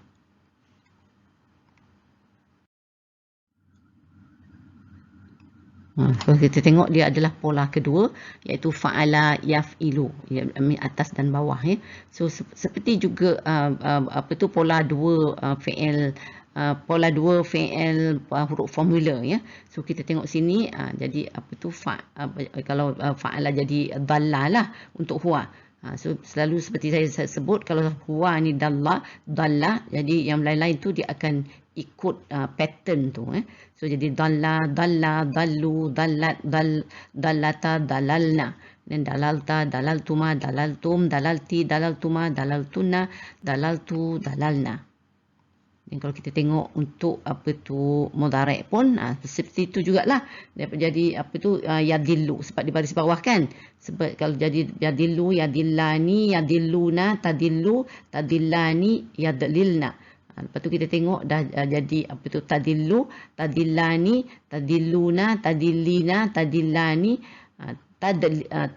So kita tengok dia adalah pola kedua iaitu fa'ala yaf'ilu, atas dan bawah ya. So seperti juga pola dua fi'il huruf formula ya. So kita tengok sini jadi kalau fa'ala jadi dhalla lah untuk huwa. So selalu seperti saya sebut kalau huwa ni dhalla jadi yang lain-lain tu dia akan ikut pattern tu So jadi dhalla dhallu dhallata dhalalna dan dalalta dalaltuma dalaltum dalalti dalaltuma dalaltunna dalaltu dalalna. Dan kalau kita tengok untuk mudhari' pun seperti itu jugalah. Jadi yadillu sebab di baris bawah kan. Sebab kalau jadi yadillu yadillani yadilluna tadillu tadillani yadlilna. Lepas tu kita tengok dah jadi tadillu tadillani tadilluna tadillina tadillani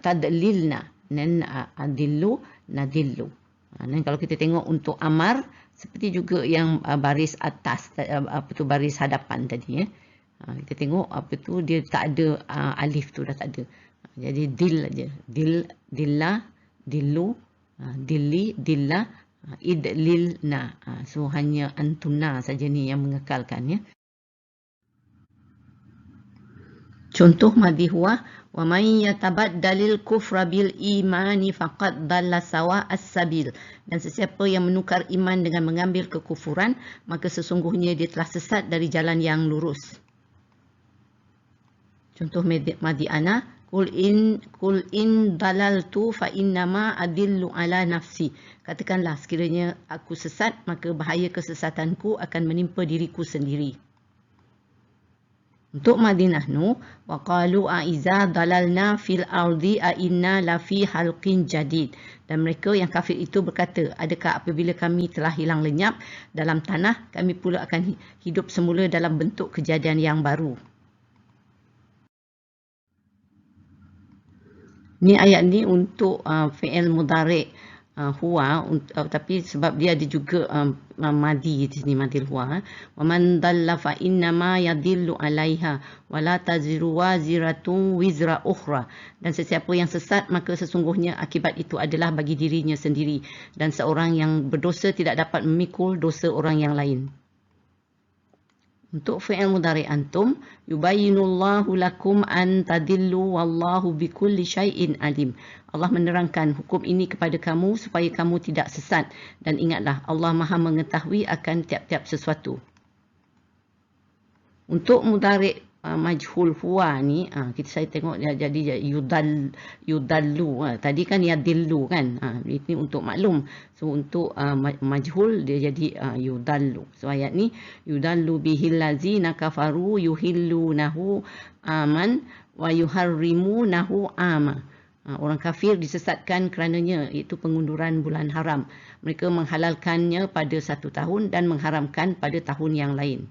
tadlilna dan adillu nadillu. Dan kalau kita tengok untuk amar seperti juga yang baris atas baris hadapan tadi ya. Kita tengok dia tak ada alif tu dah tak ada. Jadi dil aja. Dilla dillu dilli dilla idlilna. So hanya antuna saja ni yang mengekalkan ya. Contoh madhi huwa wa man yatabaddalil kufra bil imani faqad dalla sawa as-sabil. Dan sesiapa yang menukar iman dengan mengambil kekufuran maka sesungguhnya dia telah sesat dari jalan yang lurus. Contoh madhi ana Kul in dalaltu fa innama adillu ala nafsi. Katakanlah, sekiranya aku sesat, maka bahaya kesesatanku akan menimpa diriku sendiri. Untuk Madinah nu, wa qalu aiza dalalna fil ardi a inna lafi halqin jadid. Dan mereka yang kafir itu berkata, adakah apabila kami telah hilang lenyap dalam tanah, kami pula akan hidup semula dalam bentuk kejadian yang baru. Ni ayat ni untuk fi'il mudhari' huwa, tapi sebab dia ada juga madi di sini, madil huwa. Wa man dalla fa inna ma yadillu 'alaiha wa la taziru waziratun wizra ukhra. Dan sesiapa yang sesat, maka sesungguhnya akibat itu adalah bagi dirinya sendiri, dan seorang yang berdosa tidak dapat memikul dosa orang yang lain. Untuk fi'il mudhari' antum, yubayyinullahu lakum an tadillu wallahu bikulli syai'in alim. Allah menerangkan hukum ini kepada kamu supaya kamu tidak sesat, dan ingatlah Allah Maha mengetahui akan tiap-tiap sesuatu. Untuk mudhari' majhul huwa ni, saya tengok dia jadi yudallu. Tadi kan yadillu kan. Ini untuk maklum. So untuk majhul dia jadi yudallu. So ayat ni, yudallu bihil lazina kafaru yuhillunahu aman wa yuharrimunahu ama. Orang kafir disesatkan kerananya, iaitu pengunduran bulan haram. Mereka menghalalkannya pada 1 tahun dan mengharamkan pada tahun yang lain.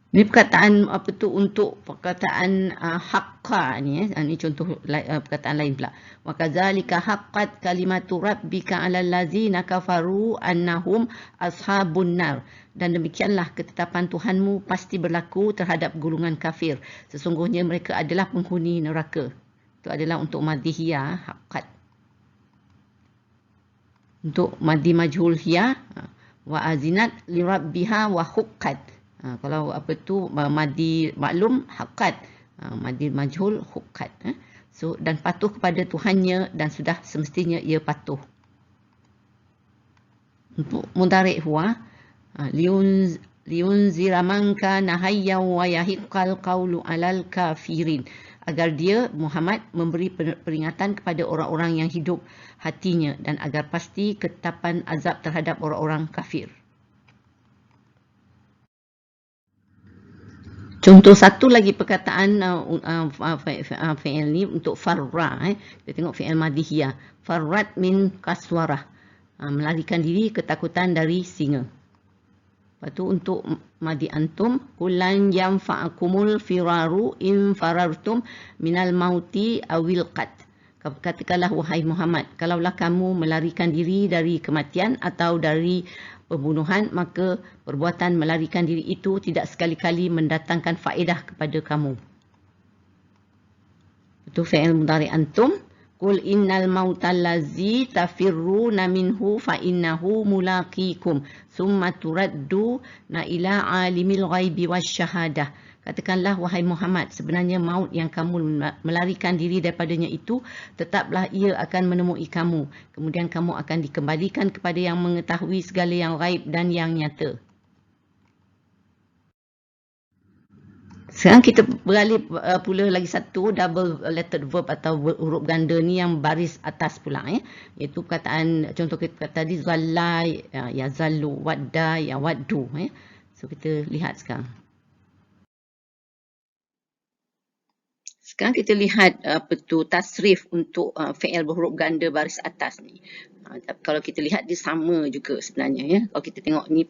Ini perkataan apa tu untuk perkataan haqqa ni, ini contoh perkataan lain pula. Wa kadzalika haqqat kalimatu rabbika 'alal ladzina kafaru annahum ashabun nar. Dan demikianlah ketetapan Tuhanmu pasti berlaku terhadap golongan kafir. Sesungguhnya mereka adalah penghuni neraka. Itu adalah untuk madhiyah haqqat. Untuk madhi majhul hiya, wa azinat li rabbiha wa huqqat. Kalau apa tu madi maklum haqqat, madi majhul huqqat. So dan patuh kepada Tuhannya, dan sudah semestinya ia patuh. Untuk mudhari' huwa, liunzira man kana hayyan wa yahiqqal qawlu 'alal kafirin. Agar dia Muhammad memberi peringatan kepada orang-orang yang hidup hatinya, dan agar pasti ketetapan azab terhadap orang-orang kafir. Contoh satu lagi perkataan fi'il ni untuk farra. Kita tengok fi'il madhiyah. Farrat min kaswarah. Melarikan diri ketakutan dari singa. Lepas tu untuk madhi antum, kullan yanfa'akumul firaru in farartum minal mauti awil qat. Katakanlah wahai Muhammad, kalaulah kamu melarikan diri dari kematian atau dari pembunuhan, maka perbuatan melarikan diri itu tidak sekali-kali mendatangkan faedah kepada kamu. Itu fi'il mudhari' antum. Qul innal mautal ladzi tafirruna minhu fa innahu mulaqikum summa turadduna ila alimil ghaibi wasyahadah. Katakanlah wahai Muhammad, sebenarnya maut yang kamu melarikan diri daripadanya itu tetaplah ia akan menemui kamu. Kemudian kamu akan dikembalikan kepada yang mengetahui segala yang gaib dan yang nyata. Sekarang kita beralih pula lagi satu double lettered verb atau huruf ganda ni yang baris atas pula, iaitu perkataan contoh kita tadi zalla, ya zallu, wadda, ya waddu. So kita lihat sekarang. Sekarang kita lihat apa tu tasrif untuk fi'il berhuruf ganda baris atas ni. Kalau kita lihat dia sama juga sebenarnya, ya. Kalau kita tengok ni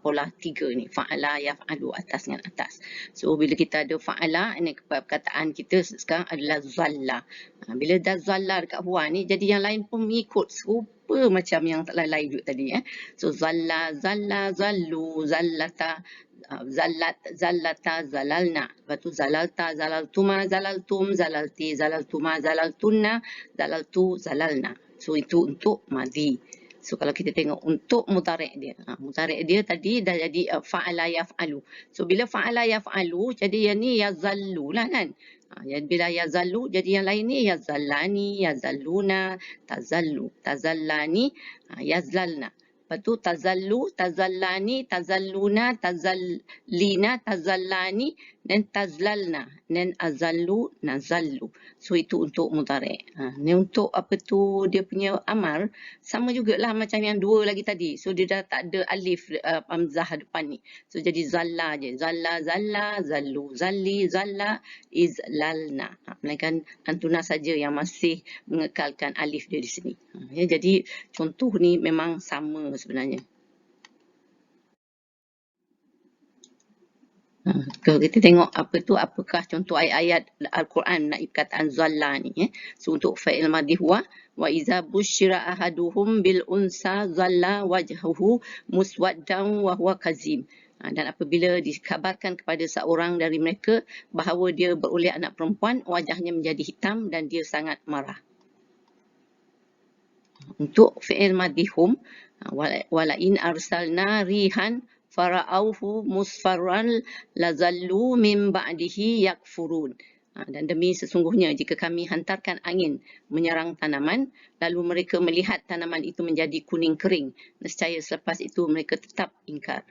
pola 3 ni, fa'ala yaf'alu, atas dengan atas. So bila kita ada fa'ala, ini perkataan kita sekarang adalah zalla. Bila dah zalla dekat huwa ni, jadi yang lain pun mengikut serupa macam yang lain-lain juga tadi, ya. So zalla, zalla, zallu, zallata, zallat, zallata, zalalna. Lepas tu zalalta, zalaltuma, zalaltum, zalalti, zalaltuma, zalaltunna, zalaltu, zalalna. So itu untuk madhi. So kalau kita tengok untuk mudhari' dia tadi dah jadi fa'ala yaf'alu. So bila fa'ala yaf'alu, jadi yang ni yazallu lah kan. Jadi bila yazallu, jadi yang lain ni yazallani, yazalluna, tazallu, tazallani, yazlalna. Lepas tu tazallu, tazallani, tazalluna, tazallina, tazallani, dan tazlalna, dan azallu, nazallu. So itu untuk mudhari'. Ni untuk apa tu dia punya amar sama jugalah macam yang dua lagi tadi. So dia dah tak ada alif hamzah depan ni. So jadi zalla je. Zalla, zalla, zallu, zalli, zalla, izlalna. Melainkan antuna saja yang masih mengekalkan alif dia di sini. Ya, jadi contoh ni memang sama sebenarnya. Kalau kita tengok apa tu, apakah contoh ayat-ayat Al-Quran menaik perkataan zalla ni. So untuk fa'il madhi huwa, wa iza busyira ahaduhum bil unsa zalla wajhuhu muswaddan wa huwa kazim. Dan apabila dikabarkan kepada seorang dari mereka bahawa dia beroleh anak perempuan, wajahnya menjadi hitam dan dia sangat marah. Untuk fi'il madhi hum, wala in arsalna rihan fara'auhu musfarran lazallu min ba'dihi yakfurun. Dan demi sesungguhnya jika kami hantarkan angin menyerang tanaman, lalu mereka melihat tanaman itu menjadi kuning kering, nescaya selepas itu mereka tetap ingkar.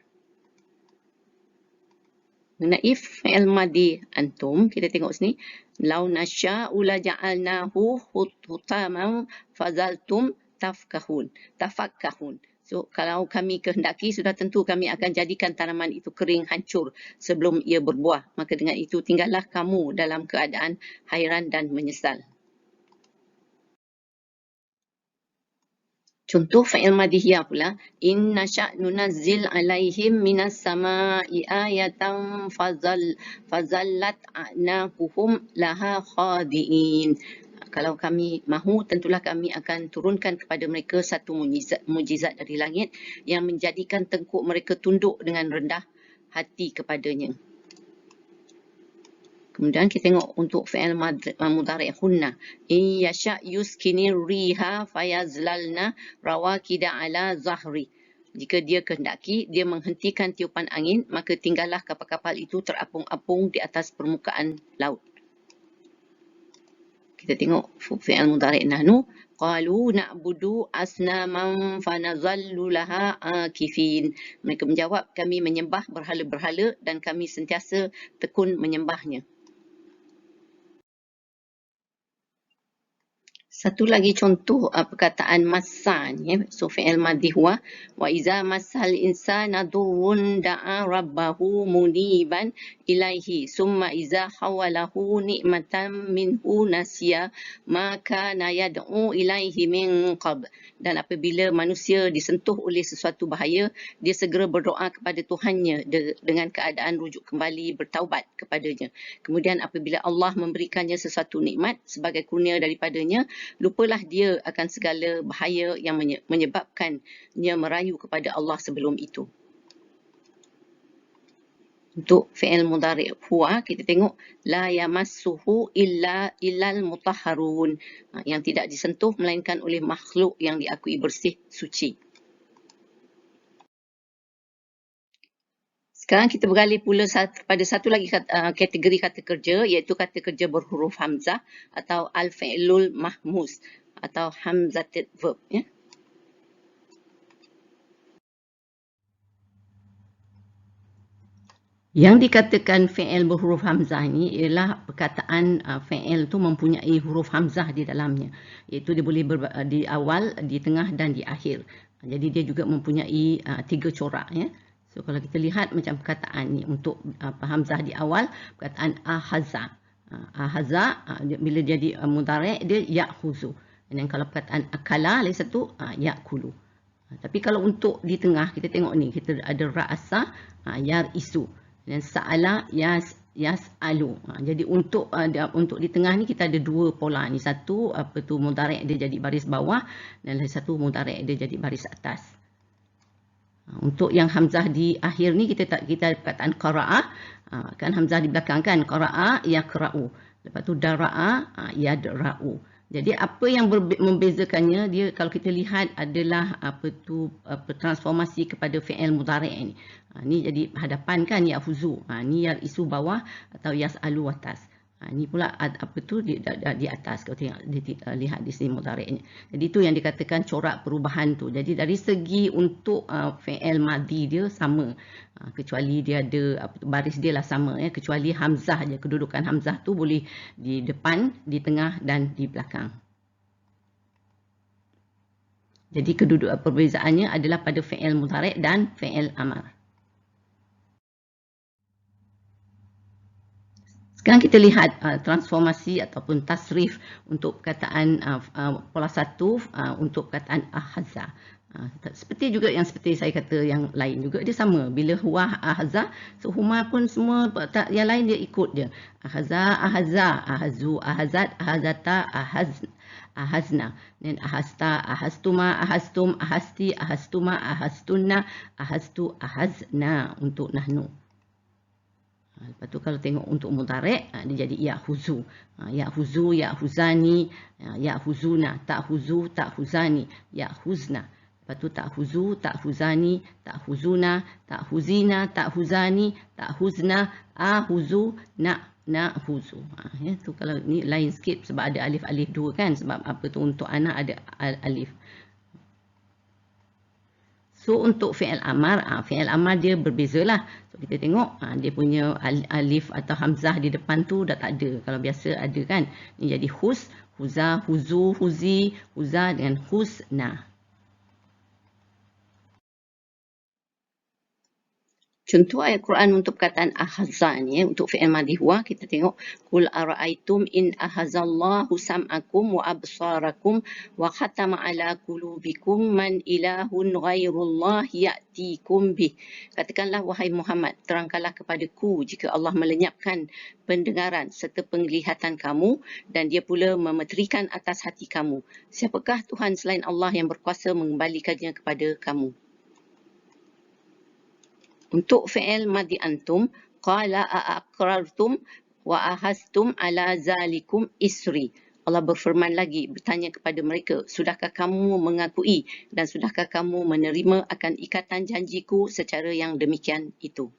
Mengenai fi'il madhi antum, kita tengok sini. Lau nasya'u la ja'alnahu hutaman fazaltum tafakkahun. So, kalau kami kehendaki, sudah tentu kami akan jadikan tanaman itu kering, hancur sebelum ia berbuah. Maka dengan itu, tinggallah kamu dalam keadaan hairan dan menyesal. Contoh fa'il madhiyah pula. In nasya' nunazzil alaihim minas sama'i ayatan fazallat a'naquhum laha khadi'in. Kalau kami mahu, tentulah kami akan turunkan kepada mereka satu mujizat dari langit yang menjadikan tengkuk mereka tunduk dengan rendah hati kepadanya. Kemudian kita tengok untuk fi'il mudhari' hunna. In yasha' yuskinir riha fayazlalna rawakida ala zahri. Jika dia kehendaki, dia menghentikan tiupan angin, maka tinggallah kapal-kapal itu terapung-apung di atas permukaan laut. Kita tengok fi'il mudhari' nahnu. Qalu na'budu asnaman fanazallu laha akifin. Mereka menjawab, kami menyembah berhala-berhala dan kami sentiasa tekun menyembahnya. Satu lagi contoh perkataan massa ni. So fi'il madhi huwa wa iza massal insana durrun da'a rabbahu muniban ilaihi summa iza hawalahu ni'matan minhu nasiya ma kana yad'u ilaihi min qab. Dan apabila manusia disentuh oleh sesuatu bahaya, dia segera berdoa kepada Tuhannya dengan keadaan rujuk kembali bertaubat kepadanya. Kemudian apabila Allah memberikannya sesuatu nikmat sebagai kurnia daripadanya, lupalah dia akan segala bahaya yang menyebabkannya merayu kepada Allah sebelum itu. Untuk fi'il mudhari' huwa, kita tengok la yamassuhu illal mutahharun, yang tidak disentuh melainkan oleh makhluk yang diakui bersih, suci. Sekarang kita beralih pula pada satu lagi kategori kata kerja, iaitu kata kerja berhuruf hamzah atau al-fi'lul mahmuz atau hamzatul verb. Ya. Yang dikatakan fi'il berhuruf hamzah ini ialah perkataan fi'il tu mempunyai huruf hamzah di dalamnya. Iaitu dia boleh di awal, di tengah dan di akhir. Jadi dia juga mempunyai 3 corak. Ya. So kalau kita lihat macam perkataan ni untuk hamzah di awal, perkataan ahaza. Ahaza bila jadi mudhari' dia ya'khuzu. Dan kalau perkataan akala lagi satu ya'kulu. Tapi kalau untuk di tengah kita tengok ni, kita ada ra'asa, yar'isu. Dan sa'ala yas'alu. Jadi untuk di tengah ni kita ada 2 pola ni. Satu mudhari' dia jadi baris bawah dan lagi satu mudhari' dia jadi baris atas. Untuk yang hamzah di akhir ni kita perkataan qara'ah, kan hamzah di belakang kan, qara'ah yaqra'u. Lepas tu dara'a yadra'u. Jadi apa yang membezakannya, dia kalau kita lihat adalah transformasi kepada fi'il mudhari' ni. Ni jadi hadapan kan, ya'khuzu. Ni yar'isu bawah atau yas'alu atas. Ini pula apa tu di atas, kalau tengok lihat di sini mudhari'nya. Jadi itu yang dikatakan corak perubahan tu. Jadi dari segi untuk fi'il madhi dia sama, kecuali dia ada baris dia lah sama, kecuali hamzah je, kedudukan hamzah tu boleh di depan, di tengah dan di belakang. Jadi kedudukan perbezaannya adalah pada fi'il mudhari' dan fi'il amar. Sekarang kita lihat transformasi ataupun tasrif untuk perkataan pola 1 untuk perkataan ahazza. Seperti juga seperti saya kata yang lain juga, dia sama. Bila huwa ahazza, so huma pun semua yang lain dia ikut je. Ahazza, ahazza, ahazu, ahazat, ahazata, ahazna. Dan ahasta, ahastuma, ahastum, ahasti, ahastuma, ahastunna, ahastu, ahazna untuk nahnu. Lepas tu kalau tengok untuk mudhari' dia jadi ya'huzu. Ya'huzu, ya'huzani, ya'huzuna, ta'huzu, ta'huzani, ya'huzna. Lepas tu ta'huzu, ta'huzani, ta'huzuna, ta'huzina, ta'huzani, ta'huzna, ahuzu, na'huzu. Tu kalau ni lain sikit sebab ada alif-alif dua kan, sebab apa tu untuk anak ada alif. So untuk fi'il amar dia berbezalah. So kita tengok dia punya alif atau hamzah di depan tu dah tak ada. Kalau biasa ada kan. Ini jadi hus, huza, huzu, huzi, huza dengan husna. Contoh ayat Quran untuk perkataan ahazza ni, untuk fi'il madhi huwa, kita tengok qul ara'aitum in ahazallahu sam'akum wa absarakum wa khatama ala qulubikum man ilahun ghairullah ya'tikum bih. Katakanlah wahai Muhammad, terangkanlah kepadaku jika Allah melenyapkan pendengaran serta penglihatan kamu dan dia pula memeterikan atas hati kamu. Siapakah Tuhan selain Allah yang berkuasa mengembalikannya kepada kamu? Untuk fi'il madhi antum, qala a'aqrartum wa ahastum ala zalikum isri. Allah berfirman lagi, bertanya kepada mereka, sudahkah kamu mengakui dan sudahkah kamu menerima akan ikatan janjiku secara yang demikian itu?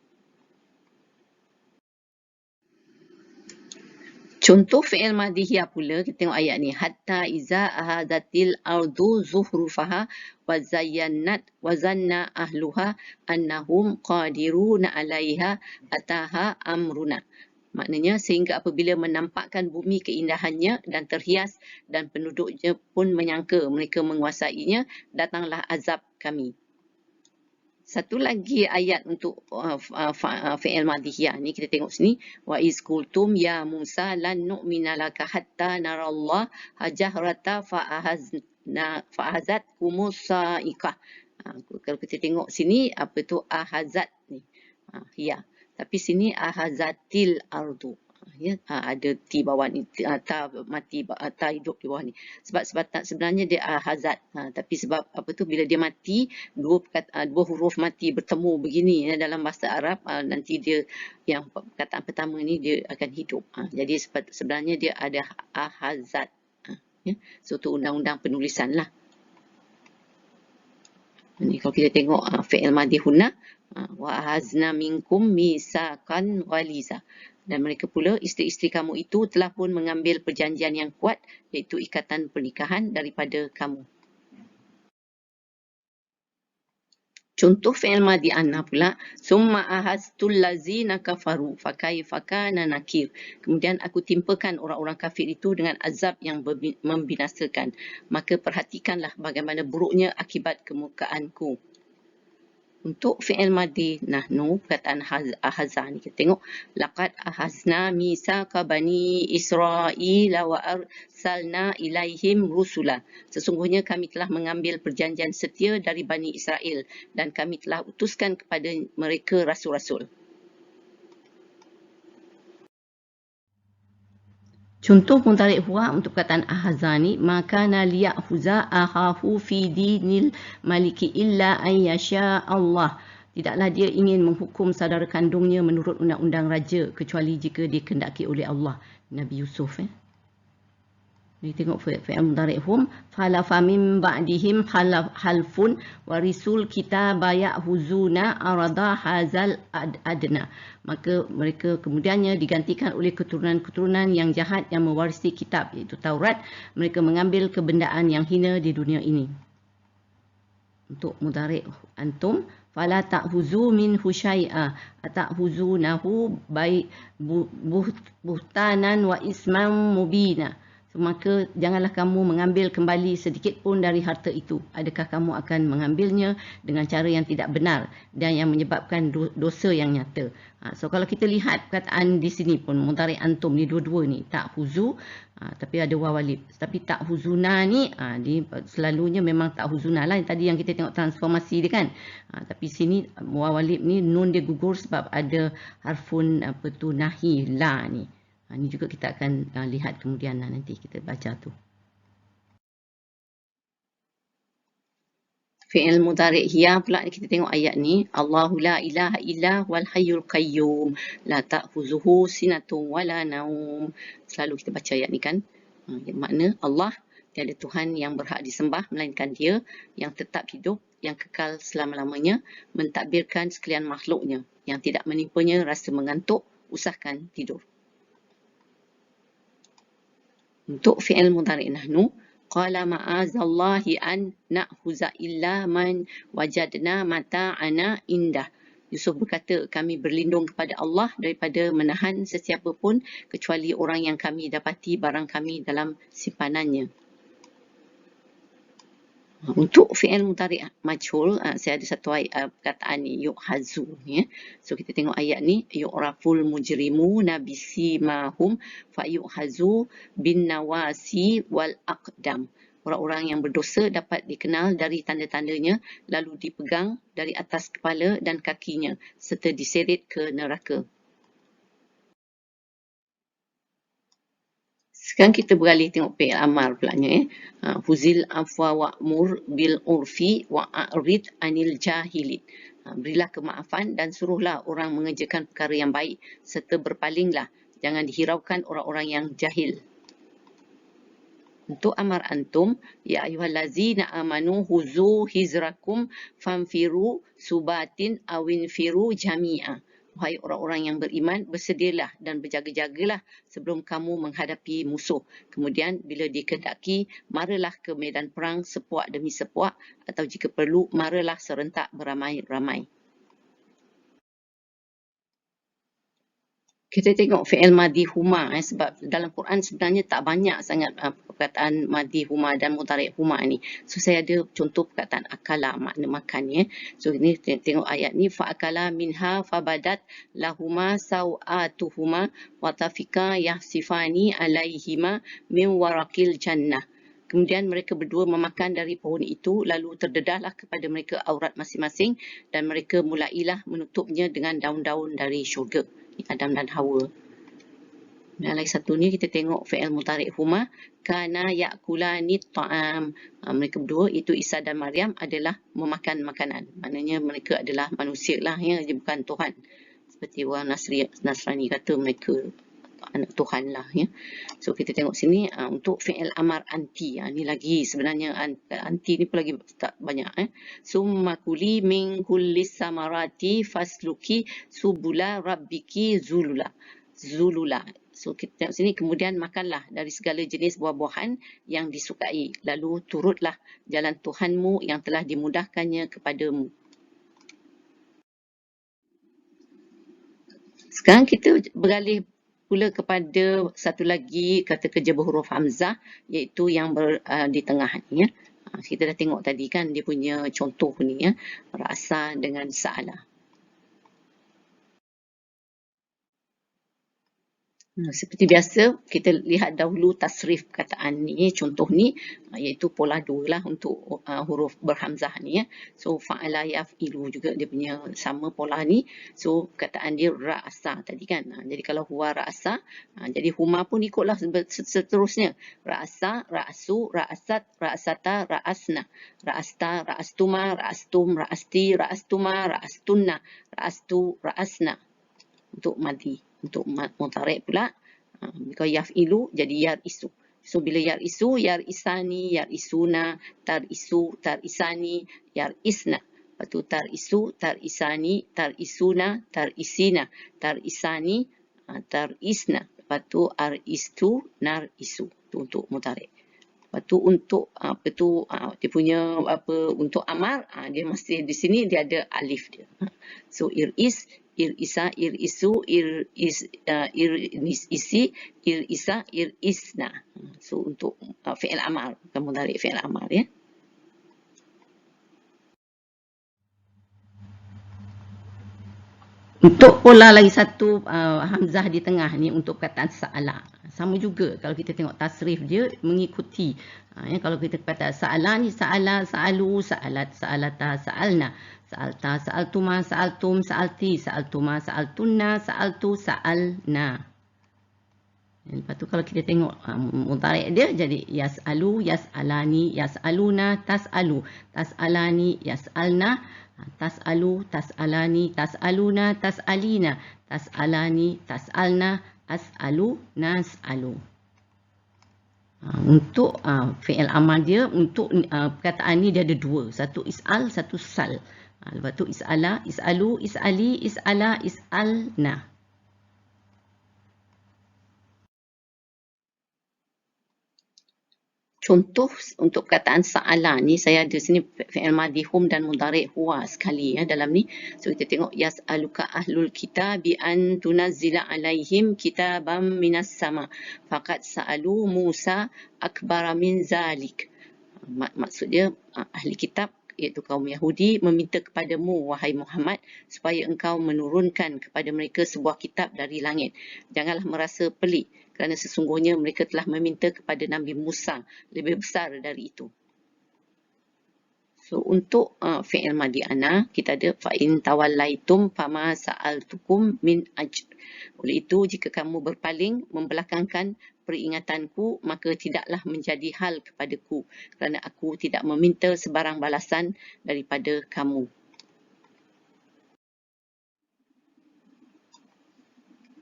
Contoh fi'il madhi hiya pula, kita tengok ayat ni. Hatta iza ahadatil ardu zuhrufaha wa zayyannat wa zanna ahluha annahum qadiruna 'alaiha ataha amruna. Maknanya sehingga apabila menampakkan bumi keindahannya dan terhias dan penduduknya pun menyangka mereka menguasainya, datanglah azab kami. Satu lagi ayat untuk fi'il madhi hiya ni, kita tengok sini. Wa iz qultum ya Musa lan nu'mina laka hatta narallah jahrata fa'ahazat kumus sa'iqah. Kalau kita tengok sini, apa tu ahazat ni? Hiya. Tapi sini ahazatil ardu. Ya, ada ti bawah ni, ta mati, ta hidup di bawah ni. Sebab sebenarnya dia ahazat. Tapi sebab apa tu, bila dia mati, dua huruf mati bertemu begini dalam bahasa Arab, nanti dia yang perkataan pertama ni dia akan hidup. Jadi sebenarnya dia ada ahazat. Ya, suatu undang-undang penulisan lah. Ini kalau kita tengok fi'il madhi huna, wa ahazna minkum misaqan ghaliza. Dan mereka pula, isteri-isteri kamu itu telah pun mengambil perjanjian yang kuat, iaitu ikatan pernikahan daripada kamu. Contoh fi'il madhi anna pula, summa ahaztul lazina kafaru fakaifa kana nakir. Kemudian aku timpakan orang-orang kafir itu dengan azab yang membinasakan. Maka perhatikanlah bagaimana buruknya akibat kemukaanku. Untuk fi'il madhi nahnu, perkataan ahazza ni, kita tengok laqad ahazna misaqa bani Israila wa arsalna ilaihim rusula. Sesungguhnya kami telah mengambil perjanjian setia dari Bani Israel dan kami telah utuskan kepada mereka rasul-rasul. Contoh mudhari' huwa untuk perkataan ahazza ni, maka na liya'huza akhahu fi dinil maliki illa an yasha Allah. Tidaklah dia ingin menghukum saudara kandungnya menurut undang-undang raja kecuali jika dikehendaki oleh Allah. Nabi Yusuf. Ni tengok fi'il mudhari' hum, khalafa min ba'dihim halfun warisul kitaba ya'huzuna arada hazal adna. Maka mereka kemudiannya digantikan oleh keturunan-keturunan yang jahat yang mewarisi kitab, iaitu Taurat. Mereka mengambil kebendaan yang hina di dunia ini. Untuk mudhari' antum, fala ta'huzu minhu syai'a ta'huzunahu buhtanan wa isman mubina. Maka janganlah kamu mengambil kembali sedikit pun dari harta itu. Adakah kamu akan mengambilnya dengan cara yang tidak benar dan yang menyebabkan dosa yang nyata. So kalau kita lihat perkataan di sini pun, mudhari' antum ni dua-dua ni, ta'huzu, tapi ada waw alif. Tapi ta'huzuna ni, selalunya memang ta'huzuna lah. Tadi yang kita tengok transformasi dia kan. Tapi sini waw alif ni nun dia gugur sebab ada harfun nahi la ni. Ini juga kita akan lihat kemudian nanti kita baca tu. Fi'il mudhari' hiya pula kita tengok ayat ni. Allahu la ilaha illa wal hayyul qayyum la ta'khuzuhu sinatun wala naum. Selalu kita baca ayat ni kan. Makna Allah tiada Tuhan yang berhak disembah melainkan Dia yang tetap hidup, yang kekal selama-lamanya, mentadbirkan sekalian makhluknya, yang tidak menimpanya rasa mengantuk, usahakan tidur. Untuk fi'il mudhari' nahnu, qala ma'azallahi an na'khuza illa man wajadna mata'ana indah. Yusuf berkata, kami berlindung kepada Allah daripada menahan sesiapa pun kecuali orang yang kami dapati barang kami dalam simpanannya. Untuk fi'il mudhari' majhul, saya ada satu perkataan ni, yu'hazu ni. So kita tengok ayat ni, yu'raful mujrimuna bisimahum fa yu'hazu bin nawasi wal aqdam. Orang-orang yang berdosa dapat dikenal dari tanda-tandanya, lalu dipegang dari atas kepala dan kakinya serta diseret ke neraka. Sekarang kita beralih tengok fi'il amar pulanya. Huzil afwa wa'mur bil urfi wa'arid anil jahilin. Berilah kemaafan dan suruhlah orang mengerjakan perkara yang baik serta berpalinglah. Jangan dihiraukan orang-orang yang jahil. Untuk amar antum, ya ayyuhallazina amanu huzu hizrakum famfiru subatin awinfiru jami'a. Wahai orang-orang yang beriman, bersedialah dan berjaga-jagalah sebelum kamu menghadapi musuh. Kemudian bila dikehendaki, maralah ke medan perang sepuak demi sepuak, atau jika perlu, maralah serentak beramai-ramai. Kita tengok fi'il madhi huma, sebab dalam Quran sebenarnya tak banyak sangat perkataan madhi huma dan mudhari' huma ni. So saya ada contoh perkataan akala, makna makan. So ini tengok ayat ni, fa'akala minha fabadat lahuma sawatuhuma wa tafika yahsifani alaihima min warakil jannah. Kemudian mereka berdua memakan dari pohon itu, lalu terdedahlah kepada mereka aurat masing-masing dan mereka mulailah menutupnya dengan daun-daun dari syurga. Adam dan Hawa. Dan lagi satu ni kita tengok fi'il mudhari' huma, kana ya'kulani ta'am. Mereka berdua, itu Isa dan Maryam, adalah memakan makanan. Maknanya mereka adalah manusia lah, ya, bukan Tuhan. Seperti orang Nasrani kata mereka anak Tuhan lah, ya. So kita tengok sini untuk fi'il amar anti. Ni lagi sebenarnya anti ni pun lagi tak banyak. Summa kuli min kullis samarati fasluki subula rabbiki zulula. So kita tengok sini, kemudian makanlah dari segala jenis buah-buahan yang disukai, lalu turutlah jalan Tuhanmu yang telah dimudahkannya kepadamu. Sekarang kita beralih pula kepada satu lagi kata kerja berhuruf hamzah, iaitu yang di tengah ni. Kita dah tengok tadi kan dia punya contoh ni, ra'asa dengan sa'ala. Seperti biasa, kita lihat dahulu tasrif perkataan ni, contoh ni, iaitu pola 2 lah untuk huruf berhamzah ni. So, fa'ala yaf'ilu juga dia punya sama pola ni. So, perkataan dia ra'asa tadi kan. Jadi, kalau huwa ra'asa, jadi huma pun ikutlah seterusnya. Ra'asa, ra'asu, ra'asat, ra'asata, ra'asna. Ra'asta, ra'astuma, ra'astum, ra'asti, ra'astuma, ra'astunna, ra'astu, ra'asna. Untuk madhi. Untuk mudhari' pula, kalau yaf'ilu jadi yarisu. So bila yarisu, yarisani, yarisuna, tarisu, tarisani, yarisna. Lepas tu tarisu, tarisani, tarisuna, tarisina, tarisani, tarisna. Lepas tu aristu, narisu. Tu untuk mudhari'. Lepas tu untuk apa tu dia punya apa untuk amar dia masih di sini dia ada alif dia. So iris, irisa, irisu, irisi, irisa, irisna. So untuk fi'il amar, bukan mudhari' fi'il amar ya. Untuk pola lagi satu hamzah di tengah ni untuk perkataan sa'ala. Sama juga kalau kita tengok tasrif dia mengikuti. Ya, kalau kita kata sa'ala ni sa'ala, sa'alu, sa'alat, sa'alata, sa'alna, sa'alta, sa'altuma, sa'altum, sa'alti, sa'altuma, sa'altunna, sa'altu, sa'alna. Lepas tu kalau kita tengok mudhari' dia jadi yas'alu, yas'alani, yas'aluna, tas'alu, tas'alani, yas'alna, tas'alu, tas'alani, tas'aluna, tas'alina, tas'alani, tas'alna, as'alu, nas'alu. Untuk fi'il amal dia, untuk perkataan ni dia ada dua. Satu is'al, satu sal. Lepas tu is'ala, is'alu, is'ali, is'ala, is'alna. Contoh untuk perkataan sa'ala ni saya ada sini fi'il madhi hum dan mudhari' huwa sekali ya dalam ni. So kita tengok yas'aluka ahlul kitabi an tunazzila alaihim kitaban minas sama. Faqad sa'alu Musa akbara min zalik. Maksud dia ahli kitab iaitu kaum Yahudi meminta kepadamu wahai Muhammad supaya engkau menurunkan kepada mereka sebuah kitab dari langit. Janganlah merasa pelik kerana sesungguhnya mereka telah meminta kepada Nabi Musa lebih besar dari itu. So untuk fi'il madhi ana kita ada fa'in tawallaitum fama sa'altukum min ajr. Oleh itu jika kamu berpaling membelakangkan peringatanku maka tidaklah menjadi hal kepadaku kerana aku tidak meminta sebarang balasan daripada kamu.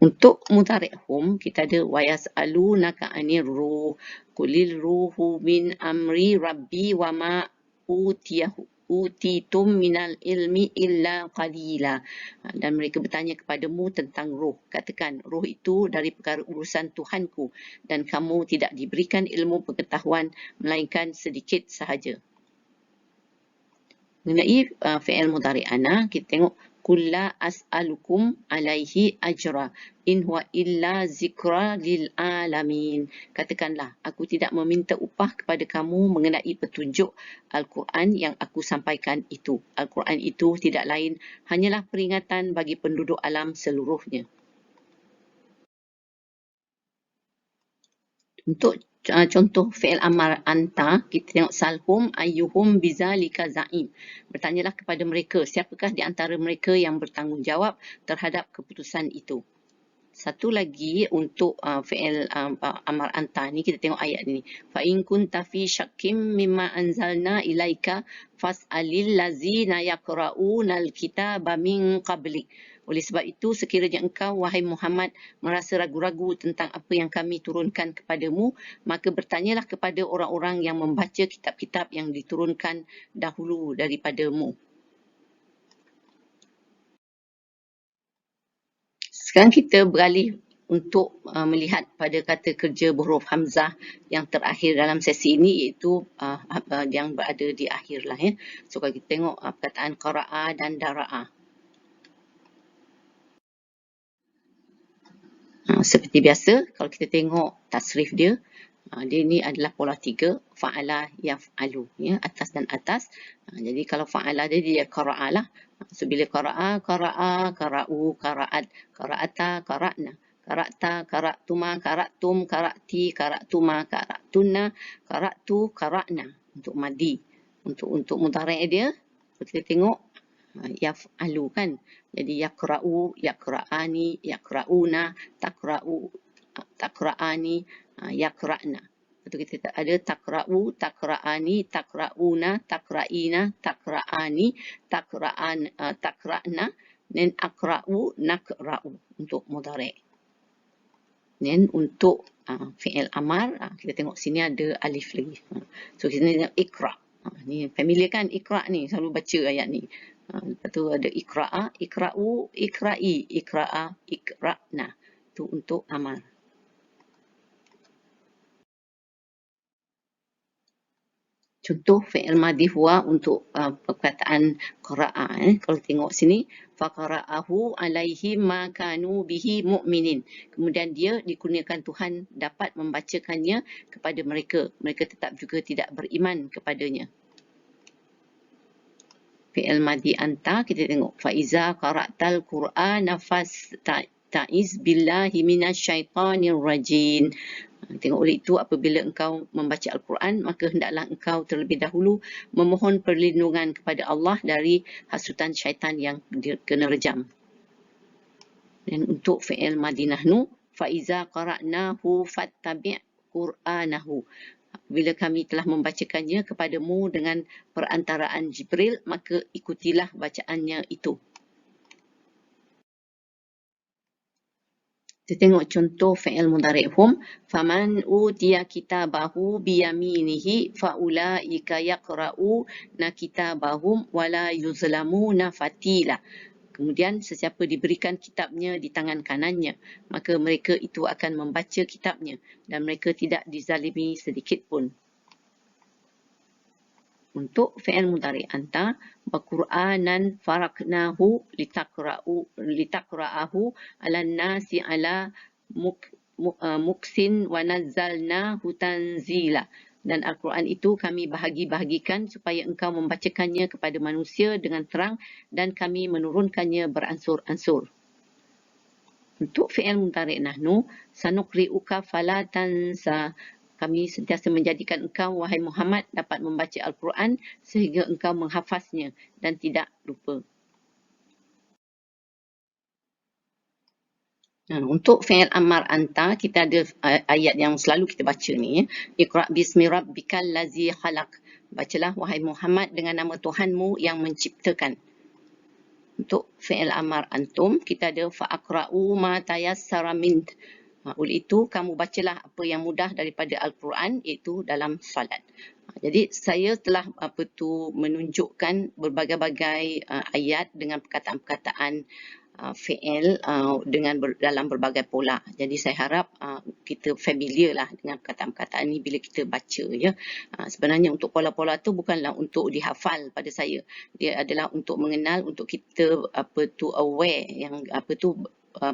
Untuk mudhari' hum kita ada wa yas'alunaka 'anir ruh qulil ruhu min amri rabbi wa ma utitum minal ilmi illa qalila. Dan mereka bertanya kepadamu tentang roh. Katakan roh itu dari perkara urusan Tuhanku dan kamu tidak diberikan ilmu pengetahuan melainkan sedikit sahaja. Mengenai fi'il mudhari' ana kita tengok kulla as'alukum alaihi ajra in huwa illa zikra lil alamin. Katakanlah aku tidak meminta upah kepada kamu mengenai petunjuk Al-Quran yang aku sampaikan itu. Al-Quran itu tidak lain hanyalah peringatan bagi penduduk alam seluruhnya. Untuk contoh fi'il amar anta, kita tengok salhum ayyuhum bizalika za'im. Bertanyalah kepada mereka, siapakah di antara mereka yang bertanggungjawab terhadap keputusan itu. Satu lagi untuk fi'il amar anta ni, kita tengok ayat ni. Fa in kunta fi syakkim mimma anzalna ilaika fas'alil lazina yaqra'unal kitaba min qablik. Oleh sebab itu, sekiranya engkau, wahai Muhammad, merasa ragu-ragu tentang apa yang kami turunkan kepadamu, maka bertanyalah kepada orang-orang yang membaca kitab-kitab yang diturunkan dahulu daripadamu. Sekarang kita beralih untuk melihat pada kata kerja berhuruf hamzah yang terakhir dalam sesi ini, iaitu yang berada di akhir lah ya. So kalau kita tengok perkataan qara'a dan dara'a. Seperti biasa, kalau kita tengok tasrif dia, dia ni adalah pola 3, fa'ala, yaf'alu, ya, atas dan atas. Jadi kalau fa'ala dia qara'a lah. So bila qara'a, qara'a, qara'u, qara'at, qara'ata, qara'na, qara'ta, qara'tuma, qara'tum, qara'ti, qara'tuma, qara'tunna, qara'tu, qara'na. Untuk madhi. Untuk mudhari' dia, kita tengok yaf'alu kan. Jadi yaqra'u, yaqra'ani, yaqra'una, taqra'u, taqra'ani, yaqra'na. Lepas tu kita ada taqra'u, taqra'ani, taqra'una, taqra'ina, taqra'ani, taqra'na, dan aqra'u, naqra'u untuk mudhari'. Then untuk fi'il amar, kita tengok sini ada alif lagi. So kita tengok ikra. Ni familiar kan, ikra ni, selalu baca ayat ni. Lepas tu ada ikra'a, ikra'u, ikra'i, ikra'a, ikra'na. Tu untuk amar. Contoh fi'il madhi huwa untuk perkataan qara'a. Kalau tengok sini, faqara'ahu alaihim ma kanu bihi mu'minin. Kemudian dia dikurniakan Tuhan dapat membacakannya kepada mereka. Mereka tetap juga tidak beriman kepadanya. Fi'il madhi anta, kita tengok faiza qara'tal qur'ana fasta'iz billahi minasyaitanir rajim. Tengok oleh itu, apabila engkau membaca Al-Quran, maka hendaklah engkau terlebih dahulu memohon perlindungan kepada Allah dari hasutan syaitan yang kena rejam. Dan untuk fi'il madhi nahnu, faiza qara'nahu fattabi' qur'anahu. Bila kami telah membacakannya kepadamu dengan perantaraan Jibril, maka ikutilah bacaannya itu. Kita tengok contoh fi'il mudhari' hum. Faman utiya kitabahu biyaminihi faulaika yaqra'una kitabahum wala yuzlamuna fatila. Kemudian sesiapa diberikan kitabnya di tangan kanannya, maka mereka itu akan membaca kitabnya dan mereka tidak dizalimi sedikit pun. Untuk fi'il mudhari' anta, wa qur'anan faraqnahu litaqra'ahu 'alan nasi 'ala muksin wa nazzalnahu tanzila. Dan Al-Quran itu kami bahagi-bahagikan supaya engkau membacakannya kepada manusia dengan terang dan kami menurunkannya beransur-ansur. Untuk fi'il mudhari' nahnu, sanuqri'uka fala tansa. Kami sentiasa menjadikan engkau, wahai Muhammad, dapat membaca Al-Quran sehingga engkau menghafaznya dan tidak lupa. Untuk fi'il amar anta, kita ada ayat yang selalu kita baca ni. Iqra' bismi rabbikal ladzi khalaq. Bacalah, wahai Muhammad, dengan nama Tuhanmu yang menciptakan. Untuk fi'il amar antum, kita ada fa'aqra'u ma tayassara min. Oleh itu, kamu bacalah apa yang mudah daripada Al-Quran, iaitu dalam salat. Jadi, saya telah menunjukkan berbagai-bagai ayat dengan perkataan-perkataan fi'il dalam berbagai pola. Jadi, saya harap kita familiar lah dengan perkataan-perkataan ini bila kita baca. Ya. Sebenarnya untuk pola-pola tu bukanlah untuk dihafal pada saya. Dia adalah untuk mengenal, untuk kita aware yang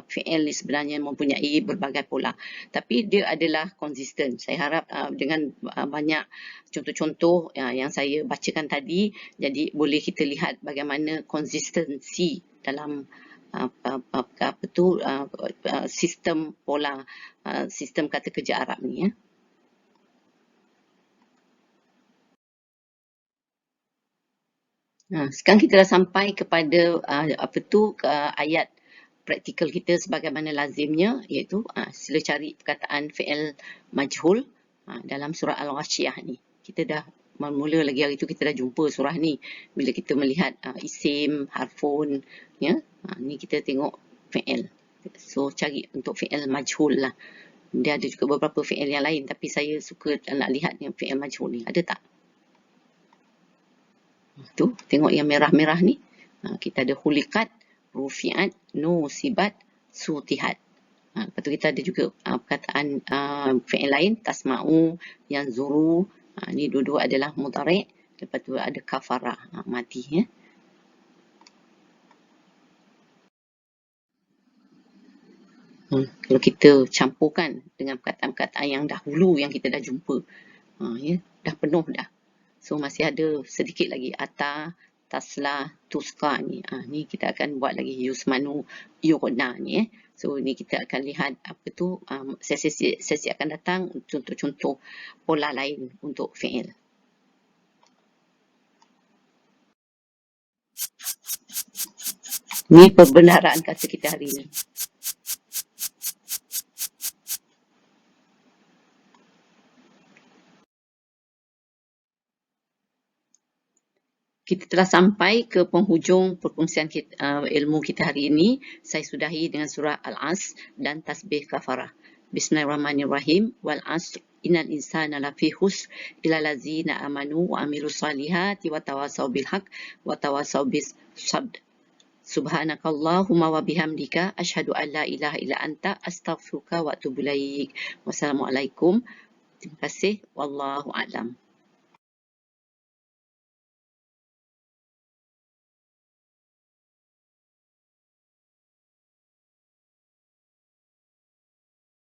fi'il ni sebenarnya mempunyai berbagai pola. Tapi dia adalah konsisten. Saya harap dengan banyak contoh-contoh yang saya bacakan tadi, jadi boleh kita lihat bagaimana konsistensi dalam sistem pola, sistem kata kerja Arab ni. Ya. Sekarang kita dah sampai kepada ayat praktikal kita sebagaimana lazimnya, iaitu sila cari perkataan fi'il majhul dalam surah Al-Ghashiyah ni. Kita dah mula lagi hari tu kita dah jumpa surah ni bila kita melihat isim, harfun, ya. Ni kita tengok fi'il. So cari untuk fi'il majhul lah. Dia ada juga beberapa fi'il yang lain, tapi saya suka nak lihat yang fi'il majhul ni. Ada tak? Tu, tengok yang merah-merah ni. Kita ada khuliqat, rufi'at, nusibat, sutihat. Lepas tu kita ada juga perkataan fi'il lain, tasma'u, yanzuru. Ni dua-dua adalah mudhari'. Lepas tu ada kafarah, mati. Ya. Kalau kita campurkan dengan perkataan-perkataan yang dahulu yang kita dah jumpa, ya, dah penuh dah. So masih ada sedikit lagi ata, tasla, tuska ni. Ni kita akan buat lagi yusmanu, yughna ni. So ni kita akan lihat sesi akan datang contoh-contoh pola lain untuk fi'il. Ni perbenaran kata kita hari ni. Kita telah sampai ke penghujung perkongsian ilmu kita hari ini. Saya sudahi dengan surah Al-As dan tasbih kafarah. Bismillahirrahmanirrahim. Wal 'asr innal insana lafi khusr illa allazina amanu wa amilus solihati wa tawasaw bil haqq wa tawasaw bis sabr. Subhanakallahumma wa bihamdika asyhadu an la ilaha illa anta astaghfiruka wa atubu ilaik. Wassalamualaikum. Terima kasih. Wallahu a'lam.